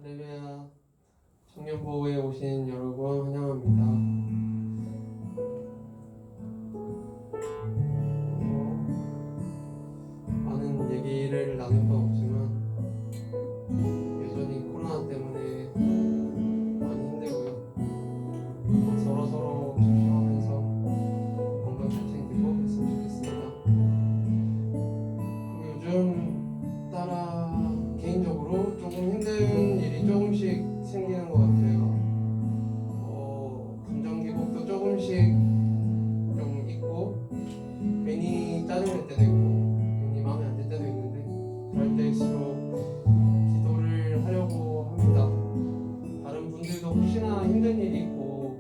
할렐루야. 청년보호에 오신 여러분 환영합니다. 많은 얘기를 나눌 건 없지만 여전히 코로나 때문에 많이 힘들고요. 서로서로 조심하면서 건강 잘 챙기고 했으면 좋겠습니다. 요즘 따라 개인적으로 조금 힘든 일이 조금씩 생기는 것 같아요. 감정 기복도 조금씩 좀 있고, 괜히 짜증날 때도 있고, 괜히 마음에 안 들 때도 있는데, 그럴 때일수록 기도를 하려고 합니다. 다른 분들도 혹시나 힘든 일이 있고,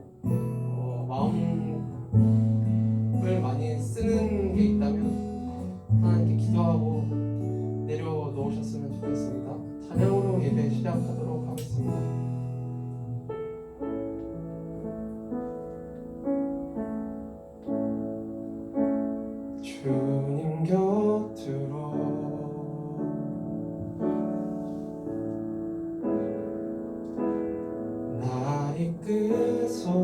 마음을 많이 쓰는 게 있다면 하나님께 기도하고 내려놓으셨으면 좋겠습니다. 찬양으로 예배 시작하도록 하겠습니다. 주님 곁으로 나 이끄소서.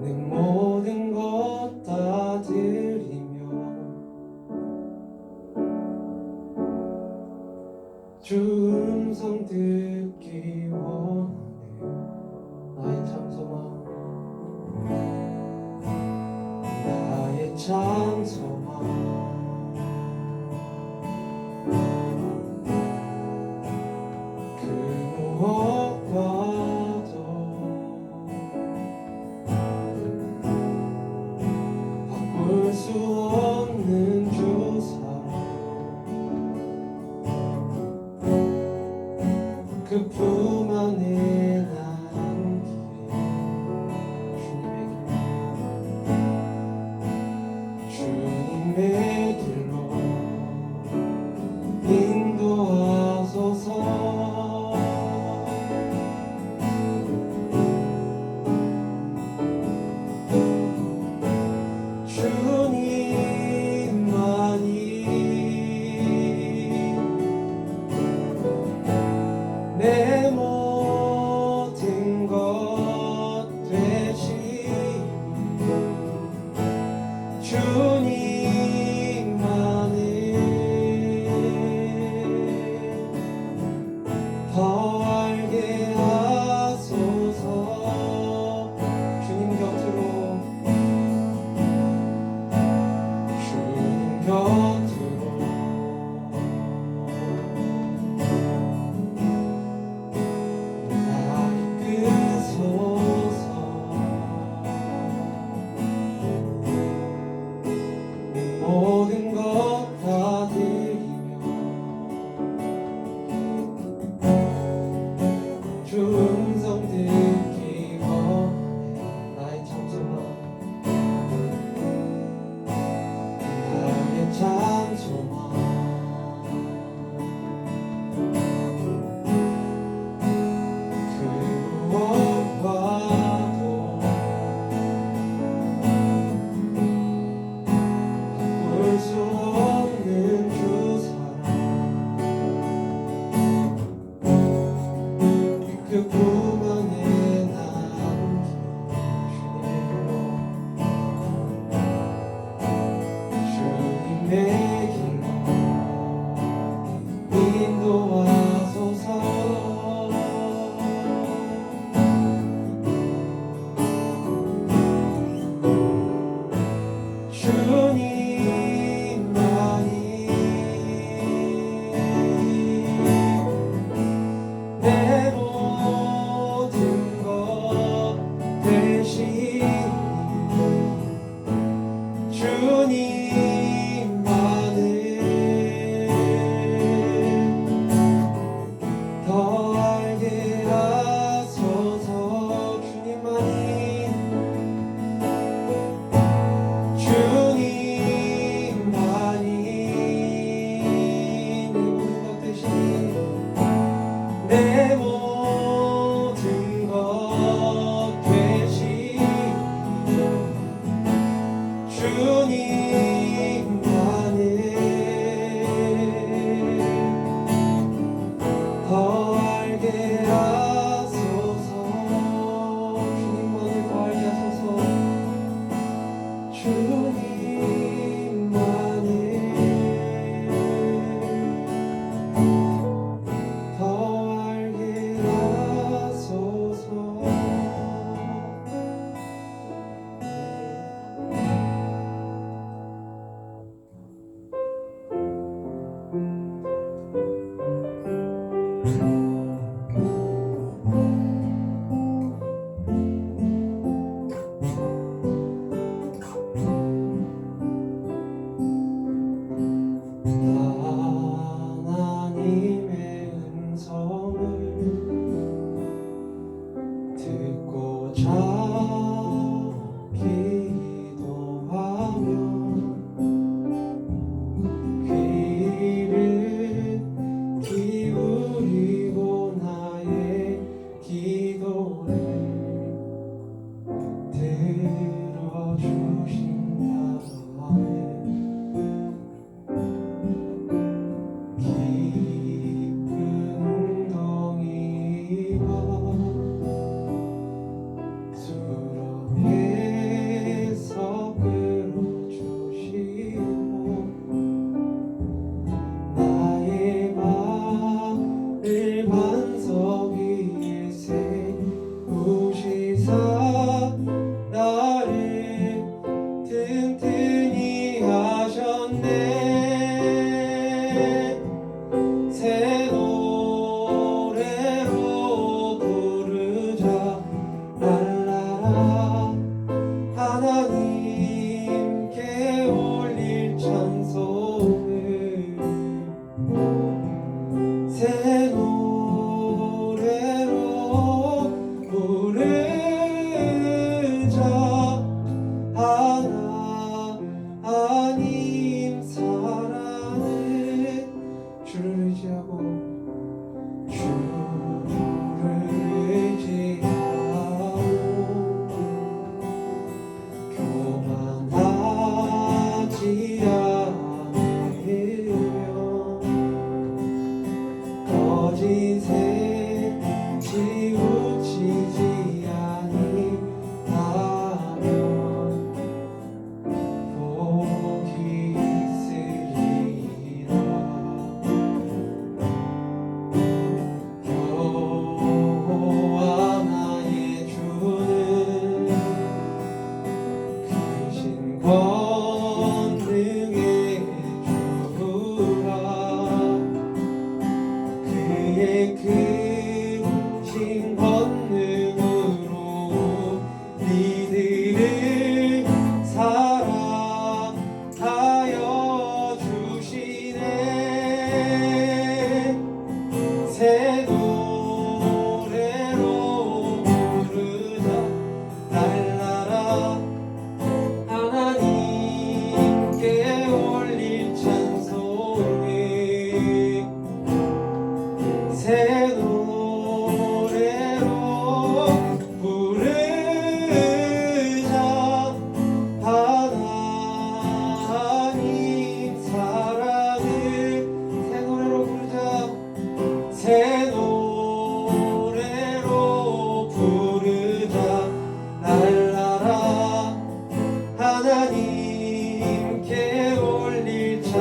내 모든 것 다 드리며 주 음성 듣기 원해. 나의 참 소망, 나의 참 소망. 그 무엇과도 바꿀 수 없는 주 사랑, 그 품 안에 남기에 주님의 길로 인도하소서. 주님만이 내 모든 것 되시니 주님만을 더 알게 하소서. 주님 곁으로 나 이끄소서. 내 모든 것 다 드리며 주 음성 듣기 원해. 나의 참 소망, 나의 참 소망. 그 무엇과도 바꿀 수 없는 주 사랑, 그 품 안에 남긴 주님의 길로 인도하소서. 주님만이 내 모든 것 되시니 주님만을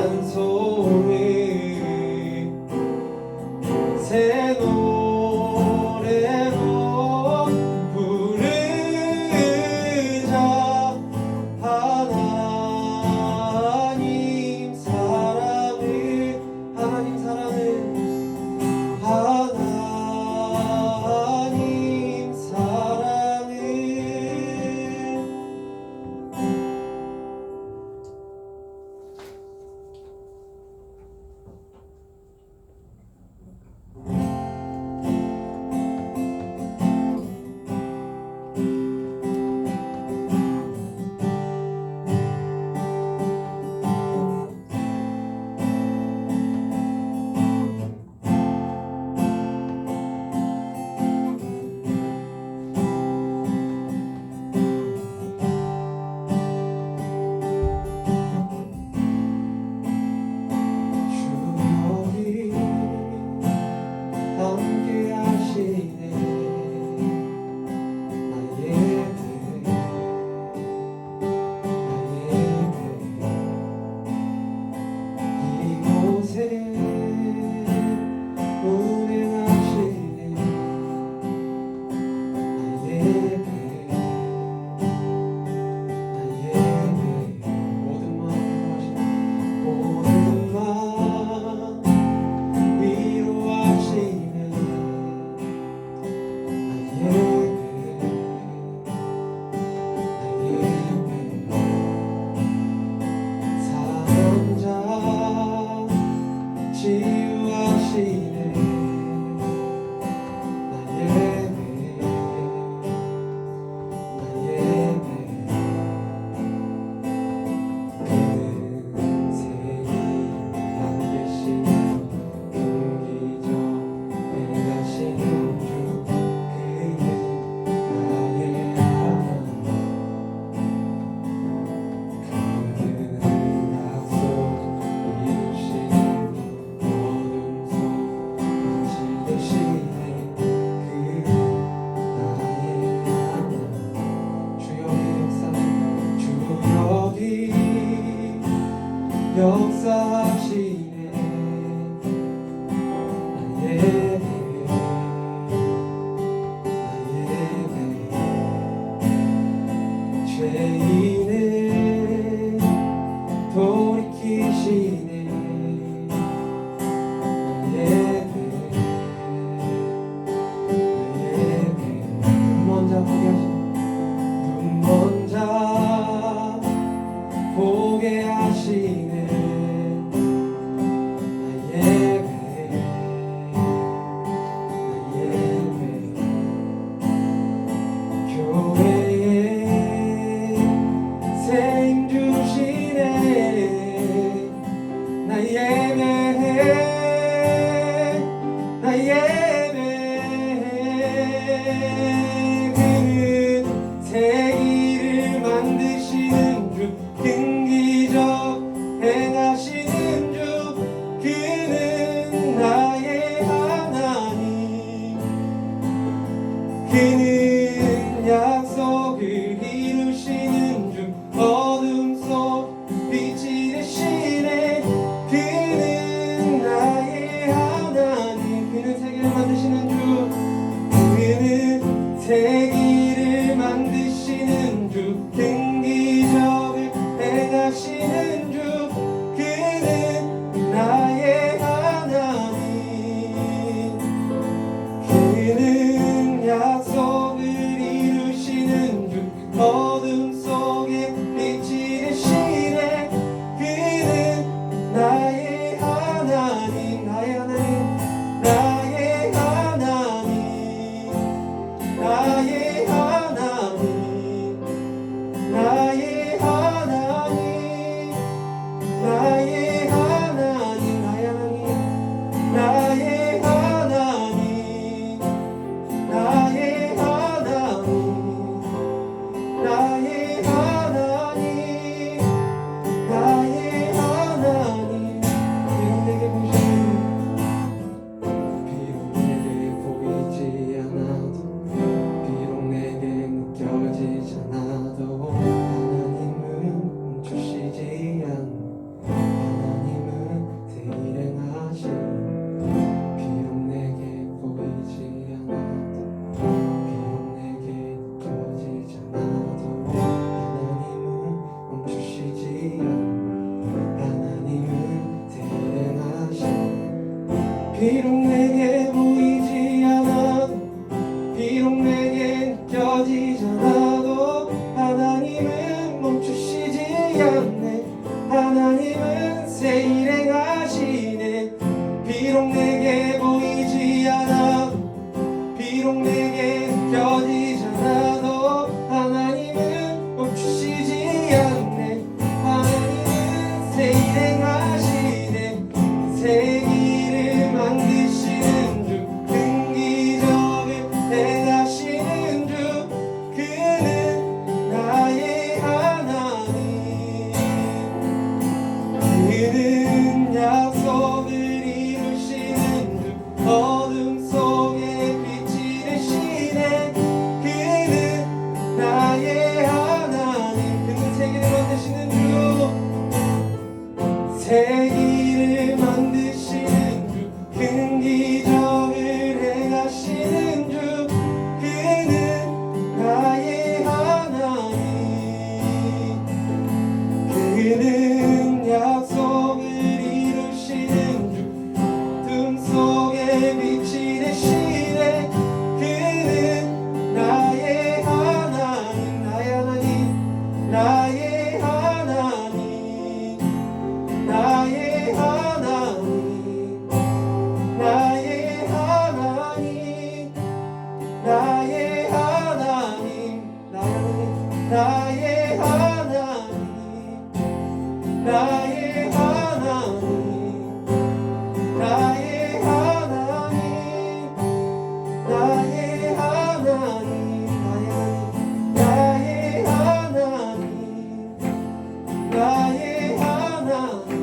찬송을 새 노래로 부르자. 하나님 사랑을 하나님 사랑을 주역이 함께 하시네. 이곳에 운행하시네. 모든 맘 위로하시네. 사랑자 치유하시네. 그는 세계 만드시는 공기적 행하시는 주. 그는 나의 하나님. 그는 약속 이루시는 어둠 속 빛이 되시네. 그는 나의 하나님. 주역이 역사하시네. 죄인을 돌이키시네. 눈먼 자 보게 하시네. 교회에 생 주시네. 나 예배해. 그는 세기를 만드시는 주. 긍기적 행하시는 주. 그는 나의 하나님. 그는 약속을 이루시는 주. 어둠 속 빛이 되시네. 그는 나의 하나님. 그는 세계를 만드시는 주. 그는 세계를 만드시는 주. 긍기적을 행하시는 주. 그는 비록 내게 보이지 않아도 비록 내게 느껴지지 않아도 하나님은 멈추시지 않네. 하나님은 새 일 행하시네. 비록 내게 보이지 않아도 비록 내게 느껴지지 않아도 하나님은 멈추시지 않네. 하나님은 새 일 행하시네. 새 길을 만드시는 주 긍기적을 행하시는 주 그는 나의 하나님. 그는 약속을 이루시는 주 어둠 속에 빛이 되시네. 그는 나의 하나님. 그는 새 길을 만드시는 주 새 길을 만드시는 주 긍기적을 행하시는 주 그는 나의 하나님. 그는 약속을 이루시는 주 어둠 속에 빛이 되시네. 그는 나의 하나님. 나의 하나님. 나의 하나님. 나의 하나님. 나의 하나님. 나의 하나님. 나의 하나님. 나의 하나님. 나의 하나님. 나의 하나님. 나의 하나님. 나의 하나님.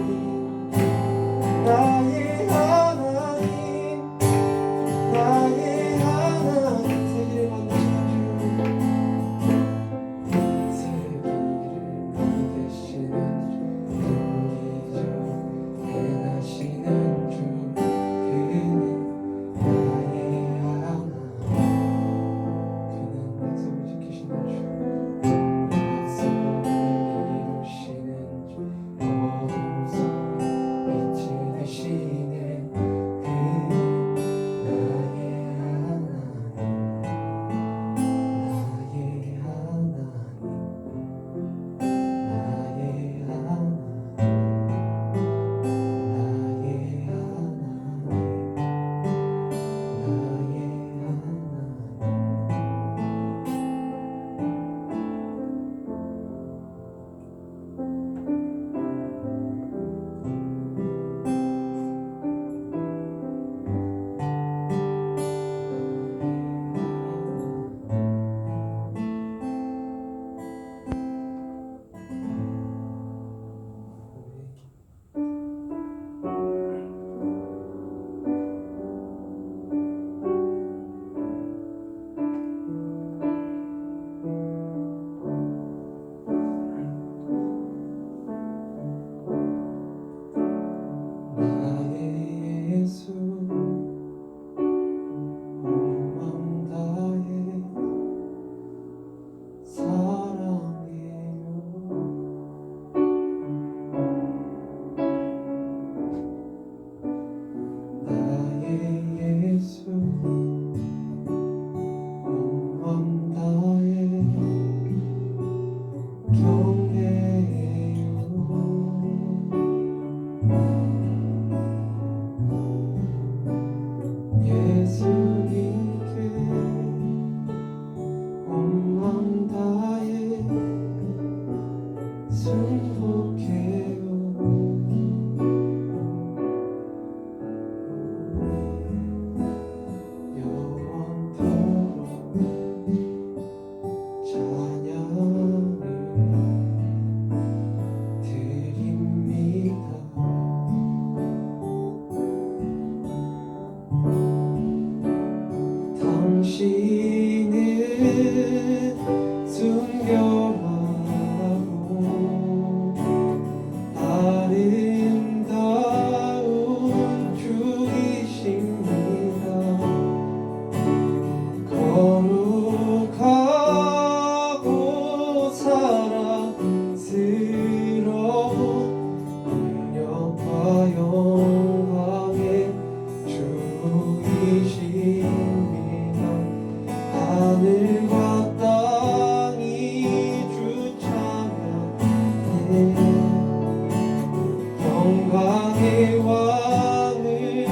왕을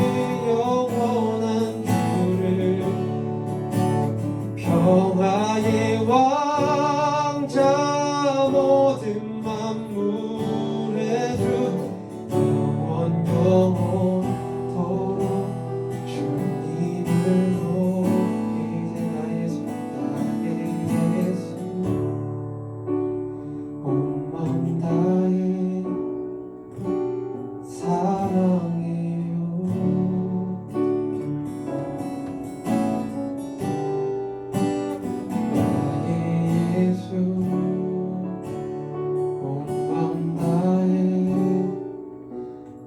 영원한 주를 평화의 왕자 모든 만물의 주 영원 영원토록 주님을 높이세. 나의 예수 온 마음 다해 사랑해요. 나의 예수 온 마음 다해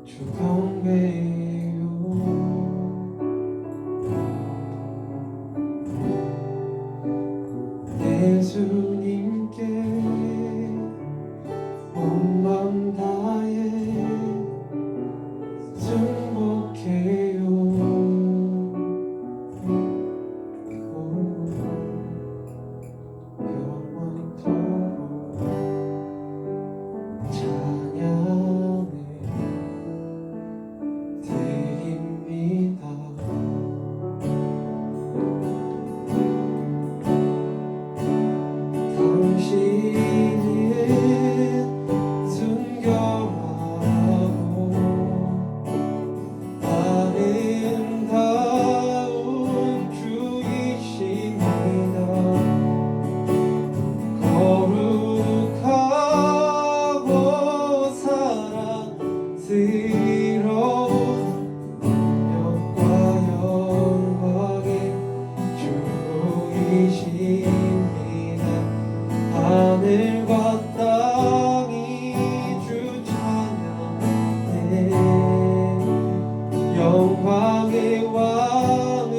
주 경배해요. 예수님께 온 마음 다해 승복해요. 영원토록 찬양을 드립니다. 당신은 순결하고 아름다운 주이십니다. 거룩하고 사랑스러운 능력과 영광의 주이십니다. 하늘과 땅이 주 찬양해 영광의 왕을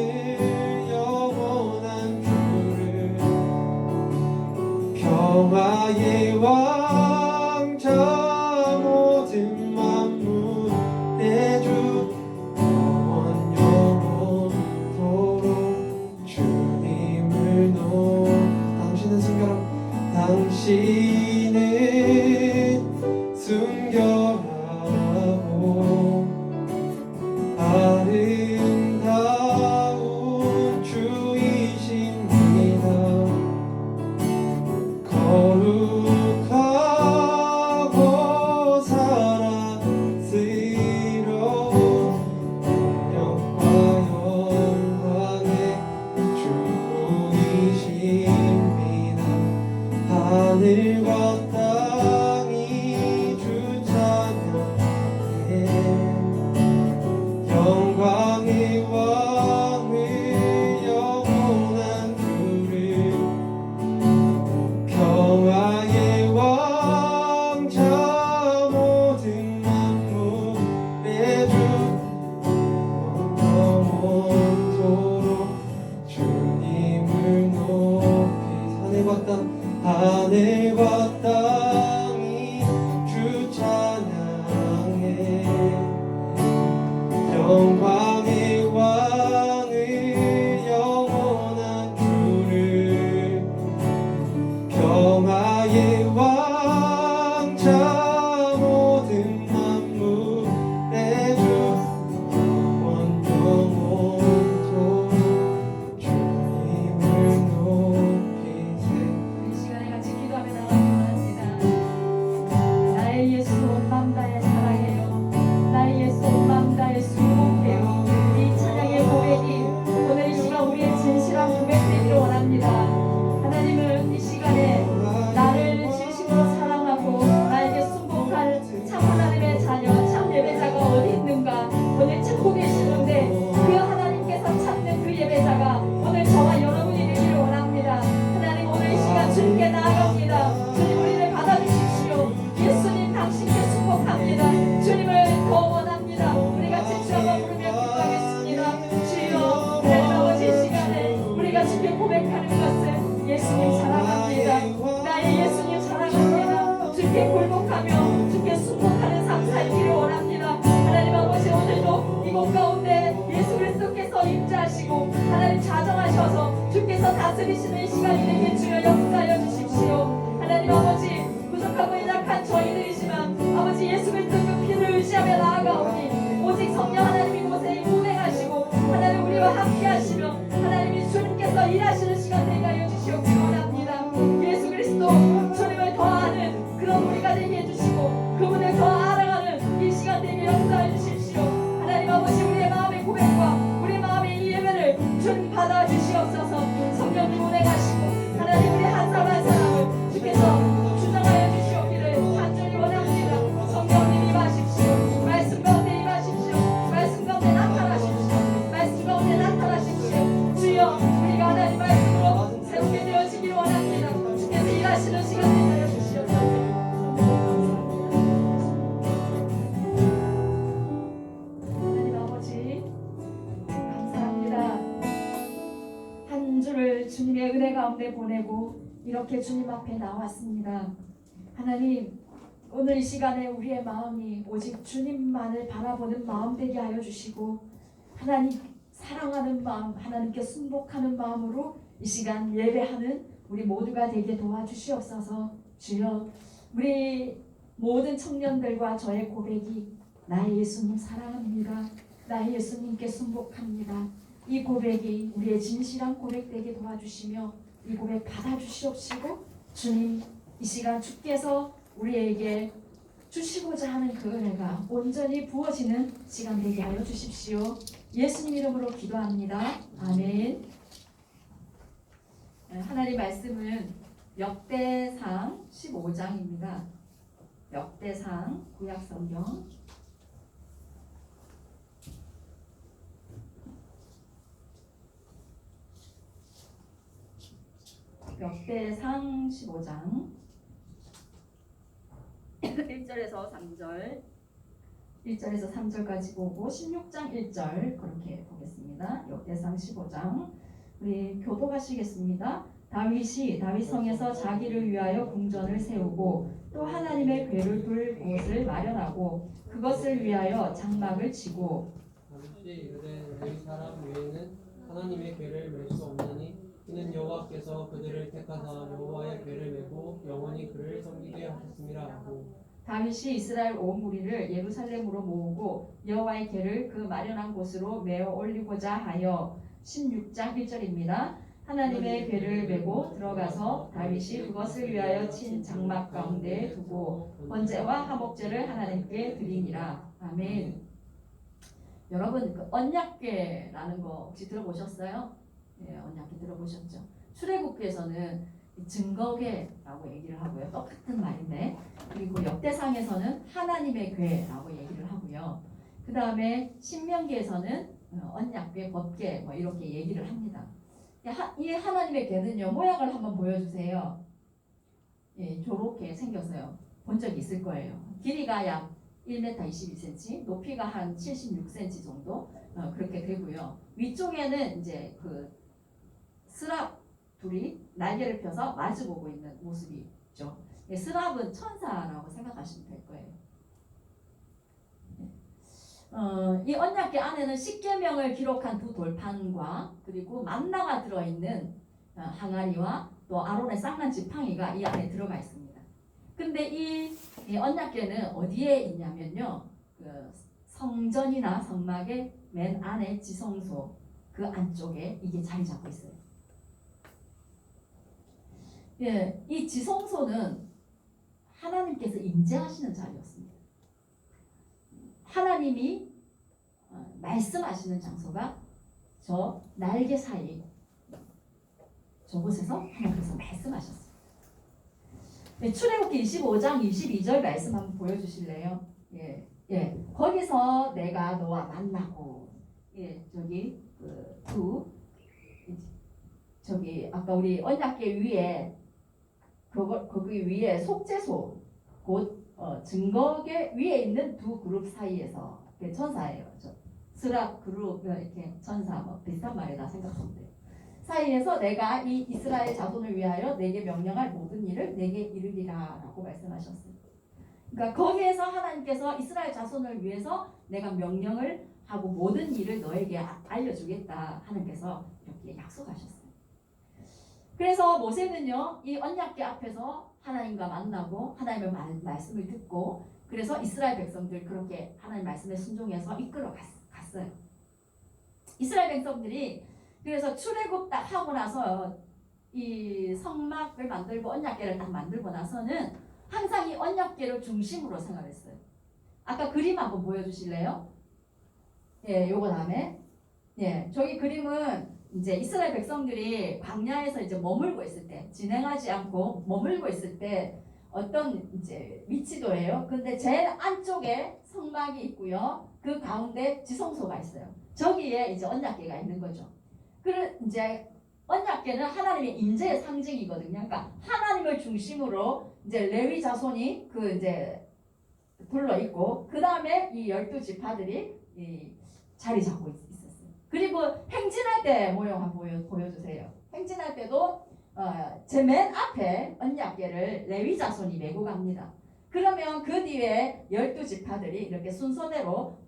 영원한 주를 평화의 왕자 모든 만물의 주 영원 영원토록 주님을 당신은 순결하고 당신은 순결하고 아름다운 주이십니다. 거룩하고 사랑스러운 능력과 영광의 주이십니다. 하늘과 땅이 주 찬양해 영광의 왕을 영원한 주를 평화의 왕자 모든 만물의 주 영원토록 주님을 높이 하늘과 땅이 주 찬양해 영광의 왕을 영원한 주를 평화의 왕자 모든 만물의 주 영원 영원토록 주님을 높이세. 이 시간에 같이 기도하며 나가기 원합니다. 나의 예수 온 마음 다해 사랑해요. 나의 예수 온 마음 다해 수고해요. 이 찬양의 고백이 오늘 이 시간 우리의 진실한 고백되기를 원합니다. 하나님은 이 시간에 나를 진심으로 사랑하고 나에게 순복할 참 하나님의 자녀, 참 예배자가 어디 있는가 오늘 찾고 계시는데 그 하나님께서 찾는 그 예배자가 오늘 저와 여러분이 되기를 원합니다. 하나님 오늘 이 시간 주님께 나아갑니다. 주님 우리를 받아주십시오. 예수님 당신께 순복합니다. 주님을 더 원합니다. 우리 같이 주 한번 부르며 기도하겠습니다. 주여 하나님 아버지 이 시간에 우리가 주께 고백하는 것은 예수님 사랑합니다. 나의 예수님 사랑합니다. 주께 굴복하며 주께 순복하는 삶 살기를 원합니다. 하나님 아버지 오늘도 이곳 가운데 예수 그리스도께서 임재하시고 하나님 자정하셔서 주께서 다스리시는 이 시간이 되게 주여 역사하여 주십시오. 하나님 아버지 부족하고 연약한 저희들이지만 아버지 예수 그리스도 그 피를 의지하며 나아가오니 가운데 보내고 이렇게 주님 앞에 나왔습니다. 하나님, 오늘 이 시간에 우리의 마음이 오직 주님만을 바라보는 마음 되게 하여 주시고, 하나님 사랑하는 마음, 하나님께 순복하는 마음으로 이 시간 예배하는 우리 모두가 되게 도와주시옵소서. 주여, 우리 모든 청년들과 저의 고백이 나의 예수님 사랑합니다, 나의 예수님께 순복합니다, 이 고백이 우리의 진실한 고백 되게 도와주시며 이 고백 받아주시옵시고, 주님, 이 시간 주께서 우리에게 주시고자 하는 그 은혜가 온전히 부어지는 시간 되게 하여 주십시오. 예수님 이름으로 기도합니다. 아멘. 하나님 말씀은 역대상 15장입니다. 역대상 구약성경 역대상 15장 1절에서 3절 1절에서 3절까지 보고 16장 1절 그렇게 보겠습니다. 역대상 15장 우리 교독하시겠습니다. 다윗이 다윗성에서 자기를 위하여 궁전을 세우고 또 하나님의 궤를 둘 곳을 마련하고 그것을 위하여 장막을 치고 다윗이 이르되 너희 사람 외에는 하나님의 궤를 맬 수 없나니 이는 여호와께서 그들을 택하사 여호와의 궤를 메고 영원히 그를 섬기게 하셨음이라 하고 다윗이 이스라엘 온 무리를 예루살렘으로 모으고 여호와의 궤를 그 마련한 곳으로 메어 올리고자 하여 16장 1절입니다. 하나님의 궤를 메고 들어가서 다윗이 그것을 위하여 친 장막 가운데 두고 번제와 화목제를 하나님께 드리니라. 아멘. 여러분, 그 언약궤라는 거 혹시 들어보셨어요? 예, 언약궤 들어보셨죠? 출애굽기에서는 증거궤라고 얘기를 하고요. 똑같은 말인데, 그리고 역대상에서는 하나님의 궤라고 얘기를 하고요. 그 다음에 신명기에서는 언약궤, 법궤 뭐 이렇게 얘기를 합니다. 이 하나님의 궤는요, 모양을 한번 보여주세요. 예, 저렇게 생겼어요. 본 적이 있을 거예요. 길이가 약 1m 22cm, 높이가 한 76cm 정도 그렇게 되고요. 위쪽에는 이제 그 스랍 둘이 날개를 펴서 마주보고 있는 모습이 있죠. 예, 스랍은 천사라고 생각하시면 될 거예요. 이 언약궤 안에는 십계명을 기록한 두 돌판과 그리고 만나가 들어있는 항아리와 또 아론의 쌍난 지팡이가 이 안에 들어가 있습니다. 근데 이 언약궤는 어디에 있냐면요, 그 성전이나 성막의 맨 안에 지성소 그 안쪽에 이게 자리 잡고 있어요. 예, 이 지성소는 하나님께서 임재하시는 자리였습니다. 하나님이 말씀하시는 장소가 저 날개 사이 저곳에서 하나님께서 말씀하셨어요. 네, 출애굽기 25장 22절 말씀 한번 보여주실래요? 예, 예, 거기서 내가 너와 만나고, 예, 저기 저기 아까 우리 언약궤 위에 거기 위에 속죄소 곧 증거궤 위에 있는 두 그룹 사이에서 천사예요. 스랍 그룹 이렇게 천사 뭐 비슷한 말이다 생각하면 돼요. 사이에서 내가 이 이스라엘 자손을 위하여 내게 명령할 모든 일을 내게 이르리라라고 말씀하셨어요. 그러니까 거기에서 하나님께서 이스라엘 자손을 위해서 내가 명령을 하고 모든 일을 너에게 알려주겠다 하나님께서 이렇게 약속하셨어요. 그래서 모세는요, 이 언약궤 앞에서 하나님과 만나고 하나님의 말씀을 듣고, 그래서 이스라엘 백성들 그렇게 하나님 말씀에 순종해서 이끌어 갔어요. 이스라엘 백성들이 그래서 출애굽 딱 하고 나서 이 성막을 만들고 언약궤를 딱 만들고 나서는 항상 이 언약궤를 중심으로 생활했어요. 아까 그림 한번 보여주실래요? 예, 요거 다음에 예, 저기 그림은 이제 이스라엘 백성들이 광야에서 이제 머물고 있을 때, 진행하지 않고 머물고 있을 때 어떤 이제 위치도예요. 근데 제일 안쪽에 성막이 있고요. 그 가운데 지성소가 있어요. 저기에 이제 언약궤가 있는 거죠. 그런 이제 언약궤는 하나님의 임재의 상징이거든요. 그러니까 하나님을 중심으로 이제 레위 자손이 그 이제 둘러 있고, 그 다음에 이 12지파들이 이 자리 잡고 있었어요. 그리고 행진할 때 모형 한번 보여주세요. 행진할 때도 제 맨 앞에 언약궤를 레위 자손이 메고 갑니다. 그러면 그 뒤에 12지파들이 이렇게 순서대로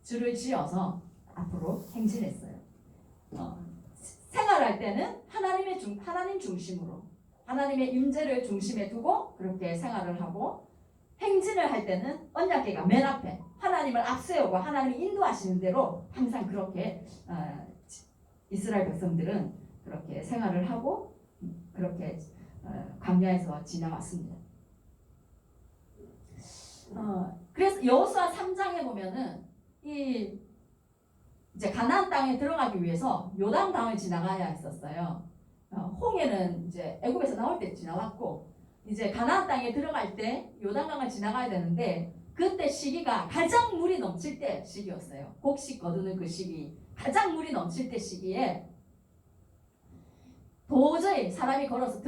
줄을 지어서 앞으로 행진했어요. 생활할 때는 하나님 중심으로 하나님의 임재를 중심에 두고 그렇게 생활을 하고, 행진을 할 때는 언약궤가 맨 앞에 하나님을 앞세우고 하나님이 인도하시는 대로 항상 그렇게 이스라엘 백성들은 그렇게 생활을 하고 그렇게 광야에서 지나왔습니다. 그래서 여호수아 3장에 보면은 이제 가나안 땅에 들어가기 위해서 요단강을 지나가야 했었어요. 홍해는 이제 애굽에서 나올 때 지나왔고, 이제 가나안 땅에 들어갈 때 요단강을 지나가야 되는데, 그때 시기가 가장 물이 넘칠 때 시기였어요. 곡식 거두는 그 시기, 가장 물이 넘칠 때 시기에 도저히 사람이 걸어서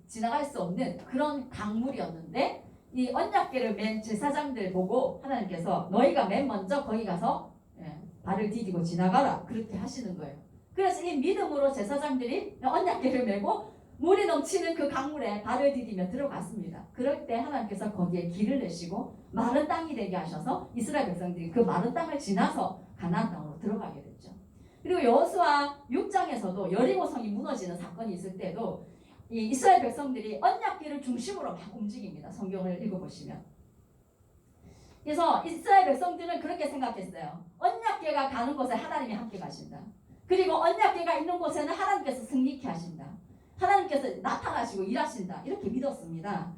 지나갈 수 없는 그런 강물이었는데, 이 언약궤를 맨 제사장들 보고 하나님께서 너희가 맨 먼저 거기 가서 발을 디디고 지나가라, 그렇게 하시는 거예요. 그래서 이 믿음으로 제사장들이 언약궤를 메고 물이 넘치는 그 강물에 발을 디디며 들어갔습니다. 그럴 때 하나님께서 거기에 길을 내시고 마른 땅이 되게 하셔서 이스라엘 백성들이 그 마른 땅을 지나서 가나안 땅으로 들어가게 됐죠. 그리고 여호수아 6장에서도 여리고성이 무너지는 사건이 있을 때도 이 이스라엘 백성들이 언약궤를 중심으로 막 움직입니다. 성경을 읽어보시면. 그래서 이스라엘 백성들은 그렇게 생각했어요. 언약궤가 가는 곳에 하나님이 함께 가신다. 그리고 언약궤가 있는 곳에는 하나님께서 승리케 하신다. 하나님께서 나타나시고 일하신다. 이렇게 믿었습니다.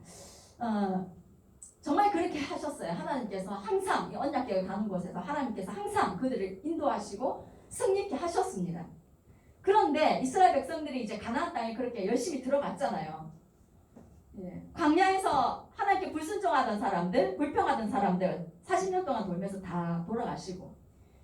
정말 그렇게 하셨어요. 하나님께서 항상 이 언약궤가 가는 곳에서 하나님께서 항상 그들을 인도하시고 승리케 하셨습니다. 그런데 이스라엘 백성들이 이제 가나안 땅에 그렇게 열심히 들어갔잖아요. 광야에서 하나님께 불순종하던 사람들, 불평하던 사람들 40년 동안 돌면서 다 돌아가시고,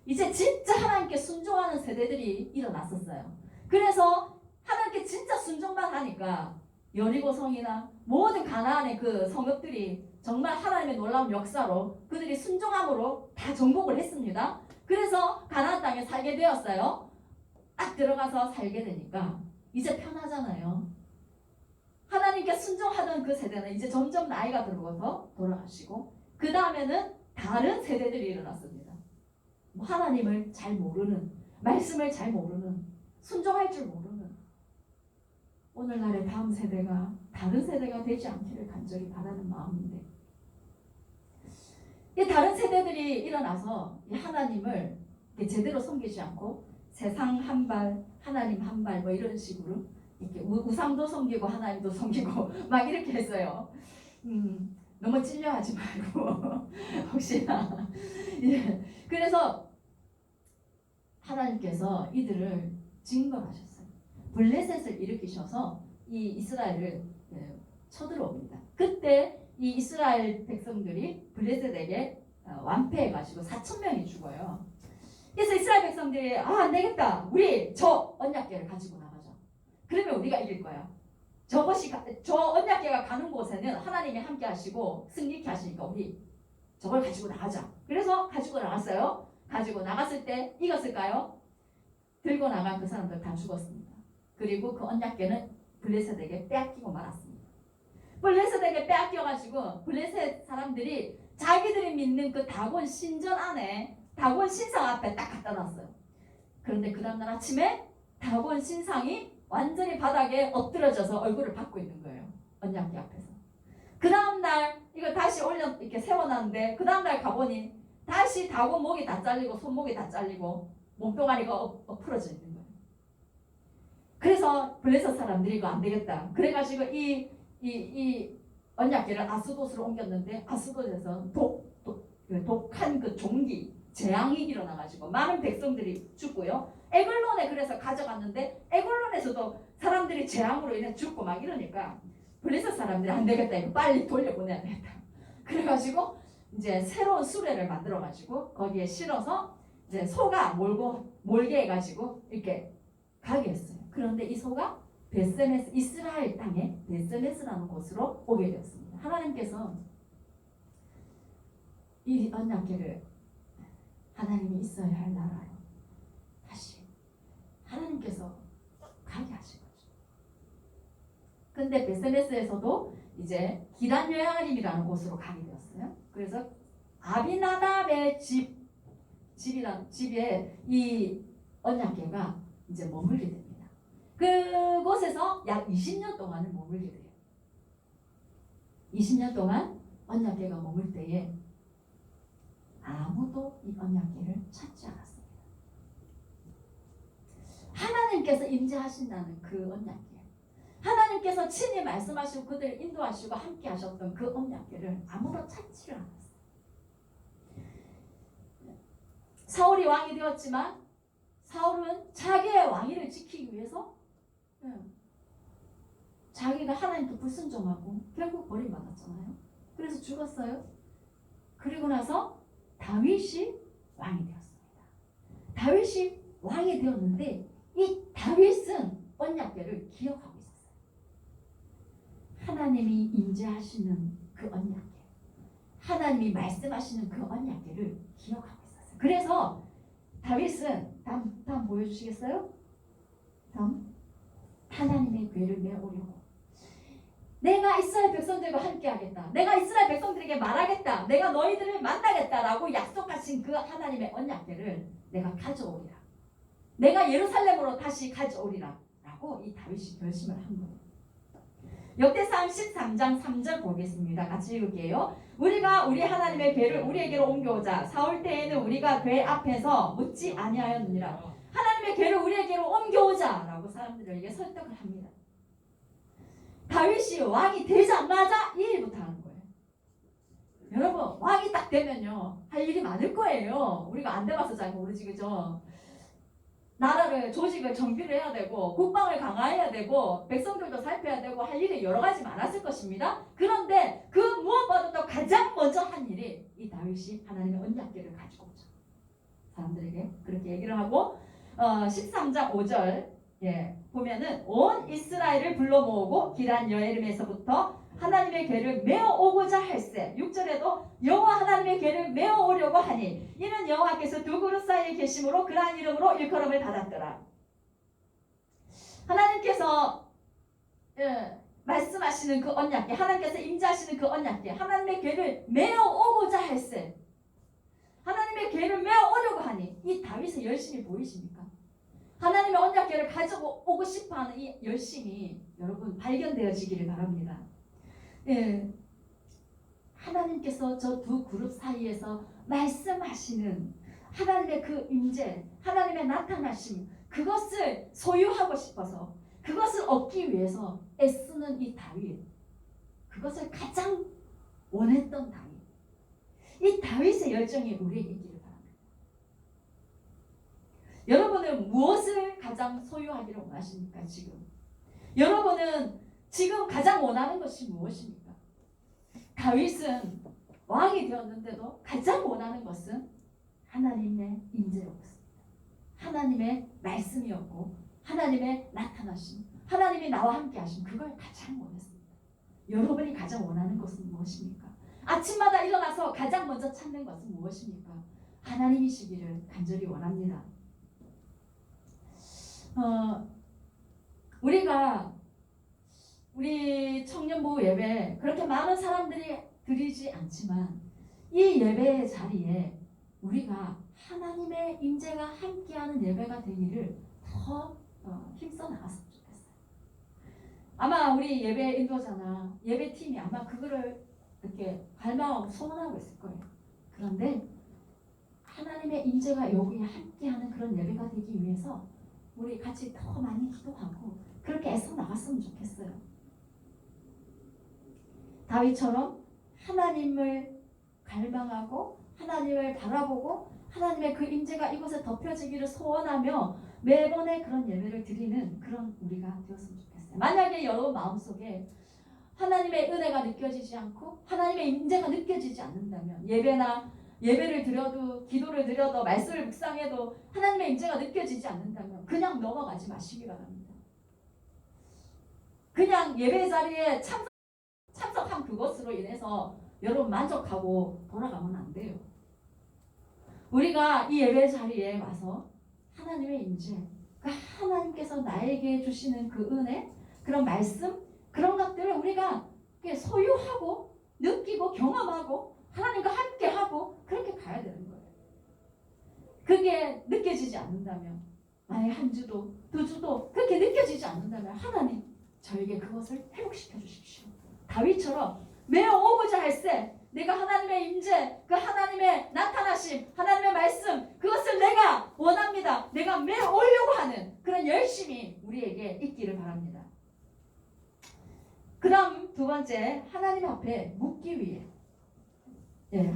이제 진짜 하나님께 순종하는 세대들이 일어났었어요. 그래서 하나님께 진짜 순종만 하니까 여리고성이나 모든 가나안의 그 성읍들이 정말 하나님의 놀라운 역사로 그들이 순종함으로 다 정복을 했습니다. 그래서 가나안 땅에 살게 되었어요. 딱 들어가서 살게 되니까 이제 편하잖아요. 하나님께 순종하던 그 세대는 이제 점점 나이가 들어서 돌아가시고, 그 다음에는 다른 세대들이 일어났습니다. 하나님을 잘 모르는, 말씀을 잘 모르는, 순종할 줄 모르는, 오늘날의 다음 세대가 다른 세대가 되지 않기를 간절히 바라는 마음인데, 이 다른 세대들이 일어나서 하나님을 제대로 섬기지 않고 세상 한 발, 하나님 한 발, 뭐 이런 식으로 이렇게 우상도 섬기고 하나님도 섬기고 막 이렇게 했어요. 너무 찔려하지 말고 혹시나. 예. 그래서 하나님께서 이들을 징벌하셨어요. 블레셋을 일으키셔서 이 이스라엘을 쳐들어옵니다. 그때 이 이스라엘 백성들이 블레셋에게 완패해가지고 4,000명이 죽어요. 그래서 이스라엘 백성들이 안 되겠다, 우리 저 언약궤를 가지고 나가자. 그러면 우리가 이길 거야. 저 언약궤가 가는 곳에는 하나님이 함께 하시고 승리케 하시니까 우리 저걸 가지고 나가자. 그래서 가지고 나갔어요. 가지고 나갔을 때 이겼을까요? 들고 나간 그 사람들 다 죽었습니다. 그리고 그 언약궤는 블레셋에게 빼앗기고 말았습니다. 블레셋에게 빼앗겨가지고 블레셋 사람들이 자기들이 믿는 그 다곤 신전 안에 다곤 신상 앞에 딱 갖다 놨어요. 그런데 그 다음날 아침에 다곤 신상이 완전히 바닥에 엎드려져서 얼굴을 받고 있는 거예요. 언약궤 앞에서. 그 다음날 이걸 다시 이렇게 세워놨는데, 그 다음날 가보니 다시 다곤 목이 다 잘리고 손목이 다 잘리고 몸뚱아리가 엎어져 있는 거예요. 그래서 블레셋 사람들이 이거 안 되겠다. 그래가지고 이 언약궤를 아스돗으로 옮겼는데, 아스돗에서 독한 그 종기, 재앙이 일어나가지고 많은 백성들이 죽고요. 에글론에 그래서 가져갔는데, 에글론에서도 사람들이 재앙으로 인해 죽고 막 이러니까 블레셋 사람들이 안 되겠다, 이거 빨리 돌려보내야 되겠다. 그래가지고 이제 새로운 수레를 만들어가지고 거기에 실어서 이제 소가 몰게 해가지고 이렇게 가게 했어요. 그런데 이 소가 베세메스, 이스라엘 땅에 베세메스라는 곳으로 오게 되었습니다. 하나님께서 이 언약궤를, 하나님이 있어야 할 나라요, 다시 하나님께서 가게 하신 거죠. 근데 베세메스에서도 이제 기단 여야림이라는 곳으로 가게 되었어요. 그래서 아비나답의 집에 이 언약궤가 이제 머물게 됩니다. 그곳에서 약 20년 동안을 머물게 돼요. 20년 동안 언약궤가 머물 때에 아무도 이 언약궤를 찾지 않았습니다. 하나님께서 임재하신다는 그 언약궤, 하나님께서 친히 말씀하시고 그들을 인도하시고 함께 하셨던 그 언약궤를 아무도 찾지를 않았어요. 사울이 왕이 되었지만 사울은 자기의 왕위를 지키기 위해서 자기가 하나님께 불순종하고 결국 버림받았잖아요. 그래서 죽었어요. 그리고 나서 다윗이 왕이 되었습니다. 다윗이 왕이 되었는데 이 다윗은 언약궤를 기억하고 있었어요. 하나님이 임재하시는 그 언약궤, 하나님이 말씀하시는 그 언약궤를 기억하고 있었어요. 그래서 다윗은 다음 보여주시겠어요? 다음 하나님의 궤를 메어오려고 내가 이스라엘 백성들과 함께 하겠다. 내가 이스라엘 백성들에게 말하겠다. 내가 너희들을 만나겠다라고 약속하신 그 하나님의 언약궤를 내가 가져오리라. 내가 예루살렘으로 다시 가져오리라 라고 이 다윗이 결심을 한 거예요. 역대상 13장 3절 보겠습니다. 같이 읽을게요. 우리가 우리 하나님의 궤를 우리에게로 옮겨오자. 사울 때에는 우리가 궤 앞에서 묻지 아니하였느니라. 하나님의 궤를 우리에게로 옮겨오자 라고 사람들에게 설득을 합니다. 다윗이 왕이 되자마자 이 일부터 하는 거예요. 여러분 왕이 딱 되면요 할 일이 많을 거예요. 우리가 안 돼봐서 잘 모르지, 그죠? 나라를 조직을 정비를 해야 되고 국방을 강화해야 되고 백성들도 살펴야 되고 할 일이 여러 가지 많았을 것입니다. 그런데 그 무엇보다도 가장 먼저 한 일이 이 다윗이 하나님의 언약궤를 가지고 오자. 사람들에게 그렇게 얘기를 하고 13장 5절 보면은 온 이스라엘을 불러 모으고 기란 여에름에서부터 하나님의 궤를 메어 오고자 할세. 6절에도 여호와 하나님의 궤를 메어 오려고 하니 이는 여호와께서 두 그릇 사이에 계심으로 그러한 이름으로 일컬음을 받았더라. 하나님께서 말씀하시는 그 언약궤, 하나님께서 임재하시는 그 언약궤, 하나님의 궤를 메어 오고자 할세. 하나님의 궤를 메어 오려고 하니 이 다윗의 열심이 보이십니까? 하나님의 언약궤를 가져오고 싶어하는 이 열심이 여러분 발견되어지기를 바랍니다. 하나님께서 저 두 그룹 사이에서 말씀하시는 하나님의 그 임재, 하나님의 나타나심, 그것을 소유하고 싶어서 그것을 얻기 위해서 애쓰는 이 다윗, 그것을 가장 원했던 다윗, 이 다윗의 열정이 우리에게 있기를 바랍니다. 여러분은 무엇을 가장 소유하기를 원하십니까? 지금 여러분은 지금 가장 원하는 것이 무엇입니까? 다윗은 왕이 되었는데도 가장 원하는 것은 하나님의 임재였습니다. 하나님의 말씀이었고 하나님의 나타나심, 하나님이 나와 함께 하심, 그걸 가장 원했습니다. 여러분이 가장 원하는 것은 무엇입니까? 아침마다 일어나서 가장 먼저 찾는 것은 무엇입니까? 하나님이시기를 간절히 원합니다. 우리 청년부 예배 그렇게 많은 사람들이 드리지 않지만 이 예배의 자리에 우리가 하나님의 임재가 함께하는 예배가 되기를 더 힘써 나갔으면 좋겠어요. 아마 우리 예배 인도자나 예배팀이 아마 그거를 이렇게 갈망하고 소원하고 있을 거예요. 그런데 하나님의 임재가 여기에 함께하는 그런 예배가 되기 위해서 우리 같이 더 많이 기도하고 그렇게 애써 나갔으면 좋겠어요. 다윗처럼 하나님을 갈망하고 하나님을 바라보고 하나님의 그 임재가 이곳에 덮여지기를 소원하며 매번의 그런 예배를 드리는 그런 우리가 되었으면 좋겠어요. 만약에 여러분 마음속에 하나님의 은혜가 느껴지지 않고 하나님의 임재가 느껴지지 않는다면 예배를 드려도 기도를 드려도 말씀을 묵상해도 하나님의 임재가 느껴지지 않는다면 그냥 넘어가지 마시기 바랍니다. 그냥 예배 자리에 참석한 그것으로 인해서 여러분 만족하고 돌아가면 안 돼요. 우리가 이 예배 자리에 와서 하나님의 임재, 하나님께서 나에게 주시는 그 은혜, 그런 말씀, 그런 것들을 우리가 소유하고 느끼고 경험하고 하나님과 함께하고 그렇게 가야 되는 거예요. 그게 느껴지지 않는다면, 만약에 한 주도 두 주도 그렇게 느껴지지 않는다면 하나님 저에게 그것을 회복시켜 주십시오. 다윗처럼 매어 오고자 할세 내가 하나님의 임재, 그 하나님의 나타나심, 하나님의 말씀, 그것을 내가 원합니다. 내가 매어 오려고 하는 그런 열심이 우리에게 있기를 바랍니다. 그 다음 두 번째, 하나님 앞에 묻기 위해.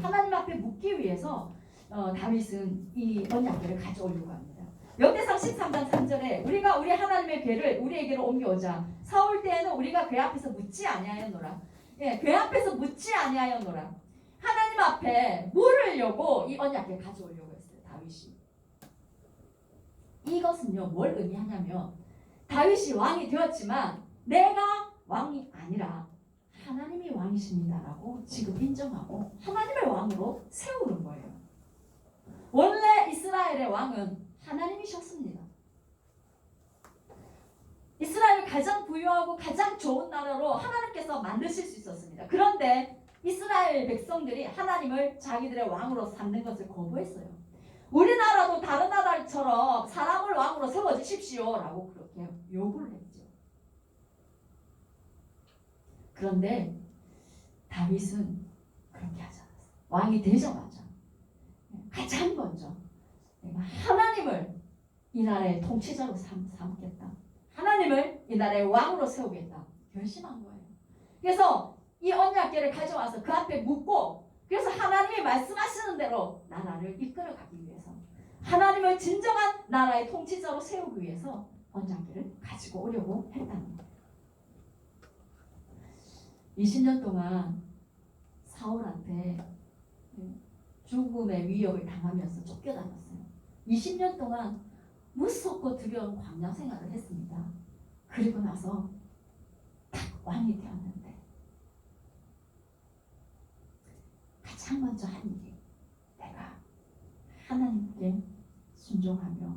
하나님 앞에 묻기 위해서 다윗은 이 언약궤를 가져오려고 합니다. 역대상 13장 3절에 우리가 우리 하나님의 궤를 우리에게로 옮겨오자. 사올 때에는 우리가 궤 앞에서 묻지 아니하였노라. 궤 앞에서 묻지 아니하였노라. 하나님 앞에 물으려고 이 언약궤 가져오려고 했어요. 다윗이. 이것은요 뭘 의미하냐면 다윗이 왕이 되었지만 내가 왕이 아니라 하나님이 왕이십니다라고 지금 인정하고 하나님을 왕으로 세우는 거예요. 원래 이스라엘의 왕은 하나님이셨습니다. 이스라엘을 가장 부유하고 가장 좋은 나라로 하나님께서 만드실 수 있었습니다. 그런데 이스라엘 백성들이 하나님을 자기들의 왕으로 삼는 것을 거부했어요. 우리나라도 다른 나라처럼 사람을 왕으로 세워주십시오 라고 그렇게 요구를 했죠. 그런데 다윗은 그렇게 하지 않았어요. 왕이 되자마자 가장 먼저 내가 하나님을 이 나라의 통치자로 삼겠다. 하나님을 이 나라의 왕으로 세우겠다. 결심한 거예요. 그래서 이 언약궤를 가져와서 그 앞에 묻고 그래서 하나님이 말씀하시는 대로 나라를 이끌어가기 위해서 하나님을 진정한 나라의 통치자로 세우기 위해서 언약궤를 가지고 오려고 했다는 거예요. 20년 동안 사울한테 죽음의 위협을 당하면서 쫓겨다녔어요. 20년 동안 무섭고 두려운 광야 생활을 했습니다. 그리고 나서 딱 왕이 되었는데 가장 먼저 한 일이 내가 하나님께 순종하며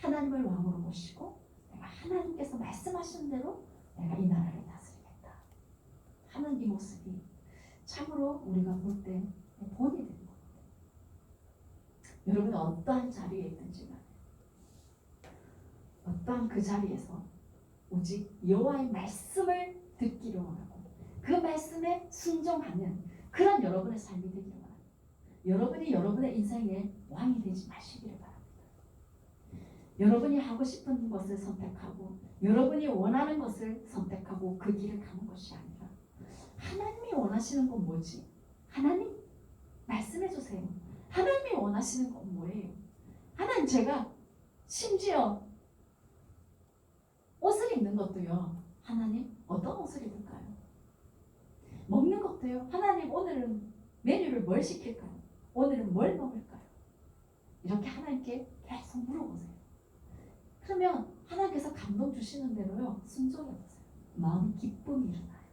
하나님을 왕으로 모시고 내가 하나님께서 말씀하시는 대로 내가 이 나라를 다스리겠다 하는 이 모습이 참으로 우리가 볼 때 본이 되는 겁니다. 여러분은 어떠한 자리에 있든지 간에 어떠한 그 자리에서 오직 여호와의 말씀을 듣기로 하고 그 말씀에 순종하는 그런 여러분의 삶이 되기를 바랍니다. 여러분이 여러분의 인생의 왕이 되지 마시기를 바랍니다. 여러분이 하고 싶은 것을 선택하고 여러분이 원하는 것을 선택하고 그 길을 가는 것이 아니라 하나님이 원하시는 건 뭐지? 하나님 말씀해 주세요. 하나님이 원하시는 건 뭐예요? 하나님 제가 심지어 옷을 입는 것도요. 하나님 어떤 옷을 입을까요? 먹는 것도요. 하나님 오늘은 메뉴를 뭘 시킬까요? 오늘은 뭘 먹을까요? 이렇게 하나님께 계속 물어보세요. 그러면 하나님께서 감동 주시는 대로요. 순종해보세요. 마음이 기쁨이 일어나요.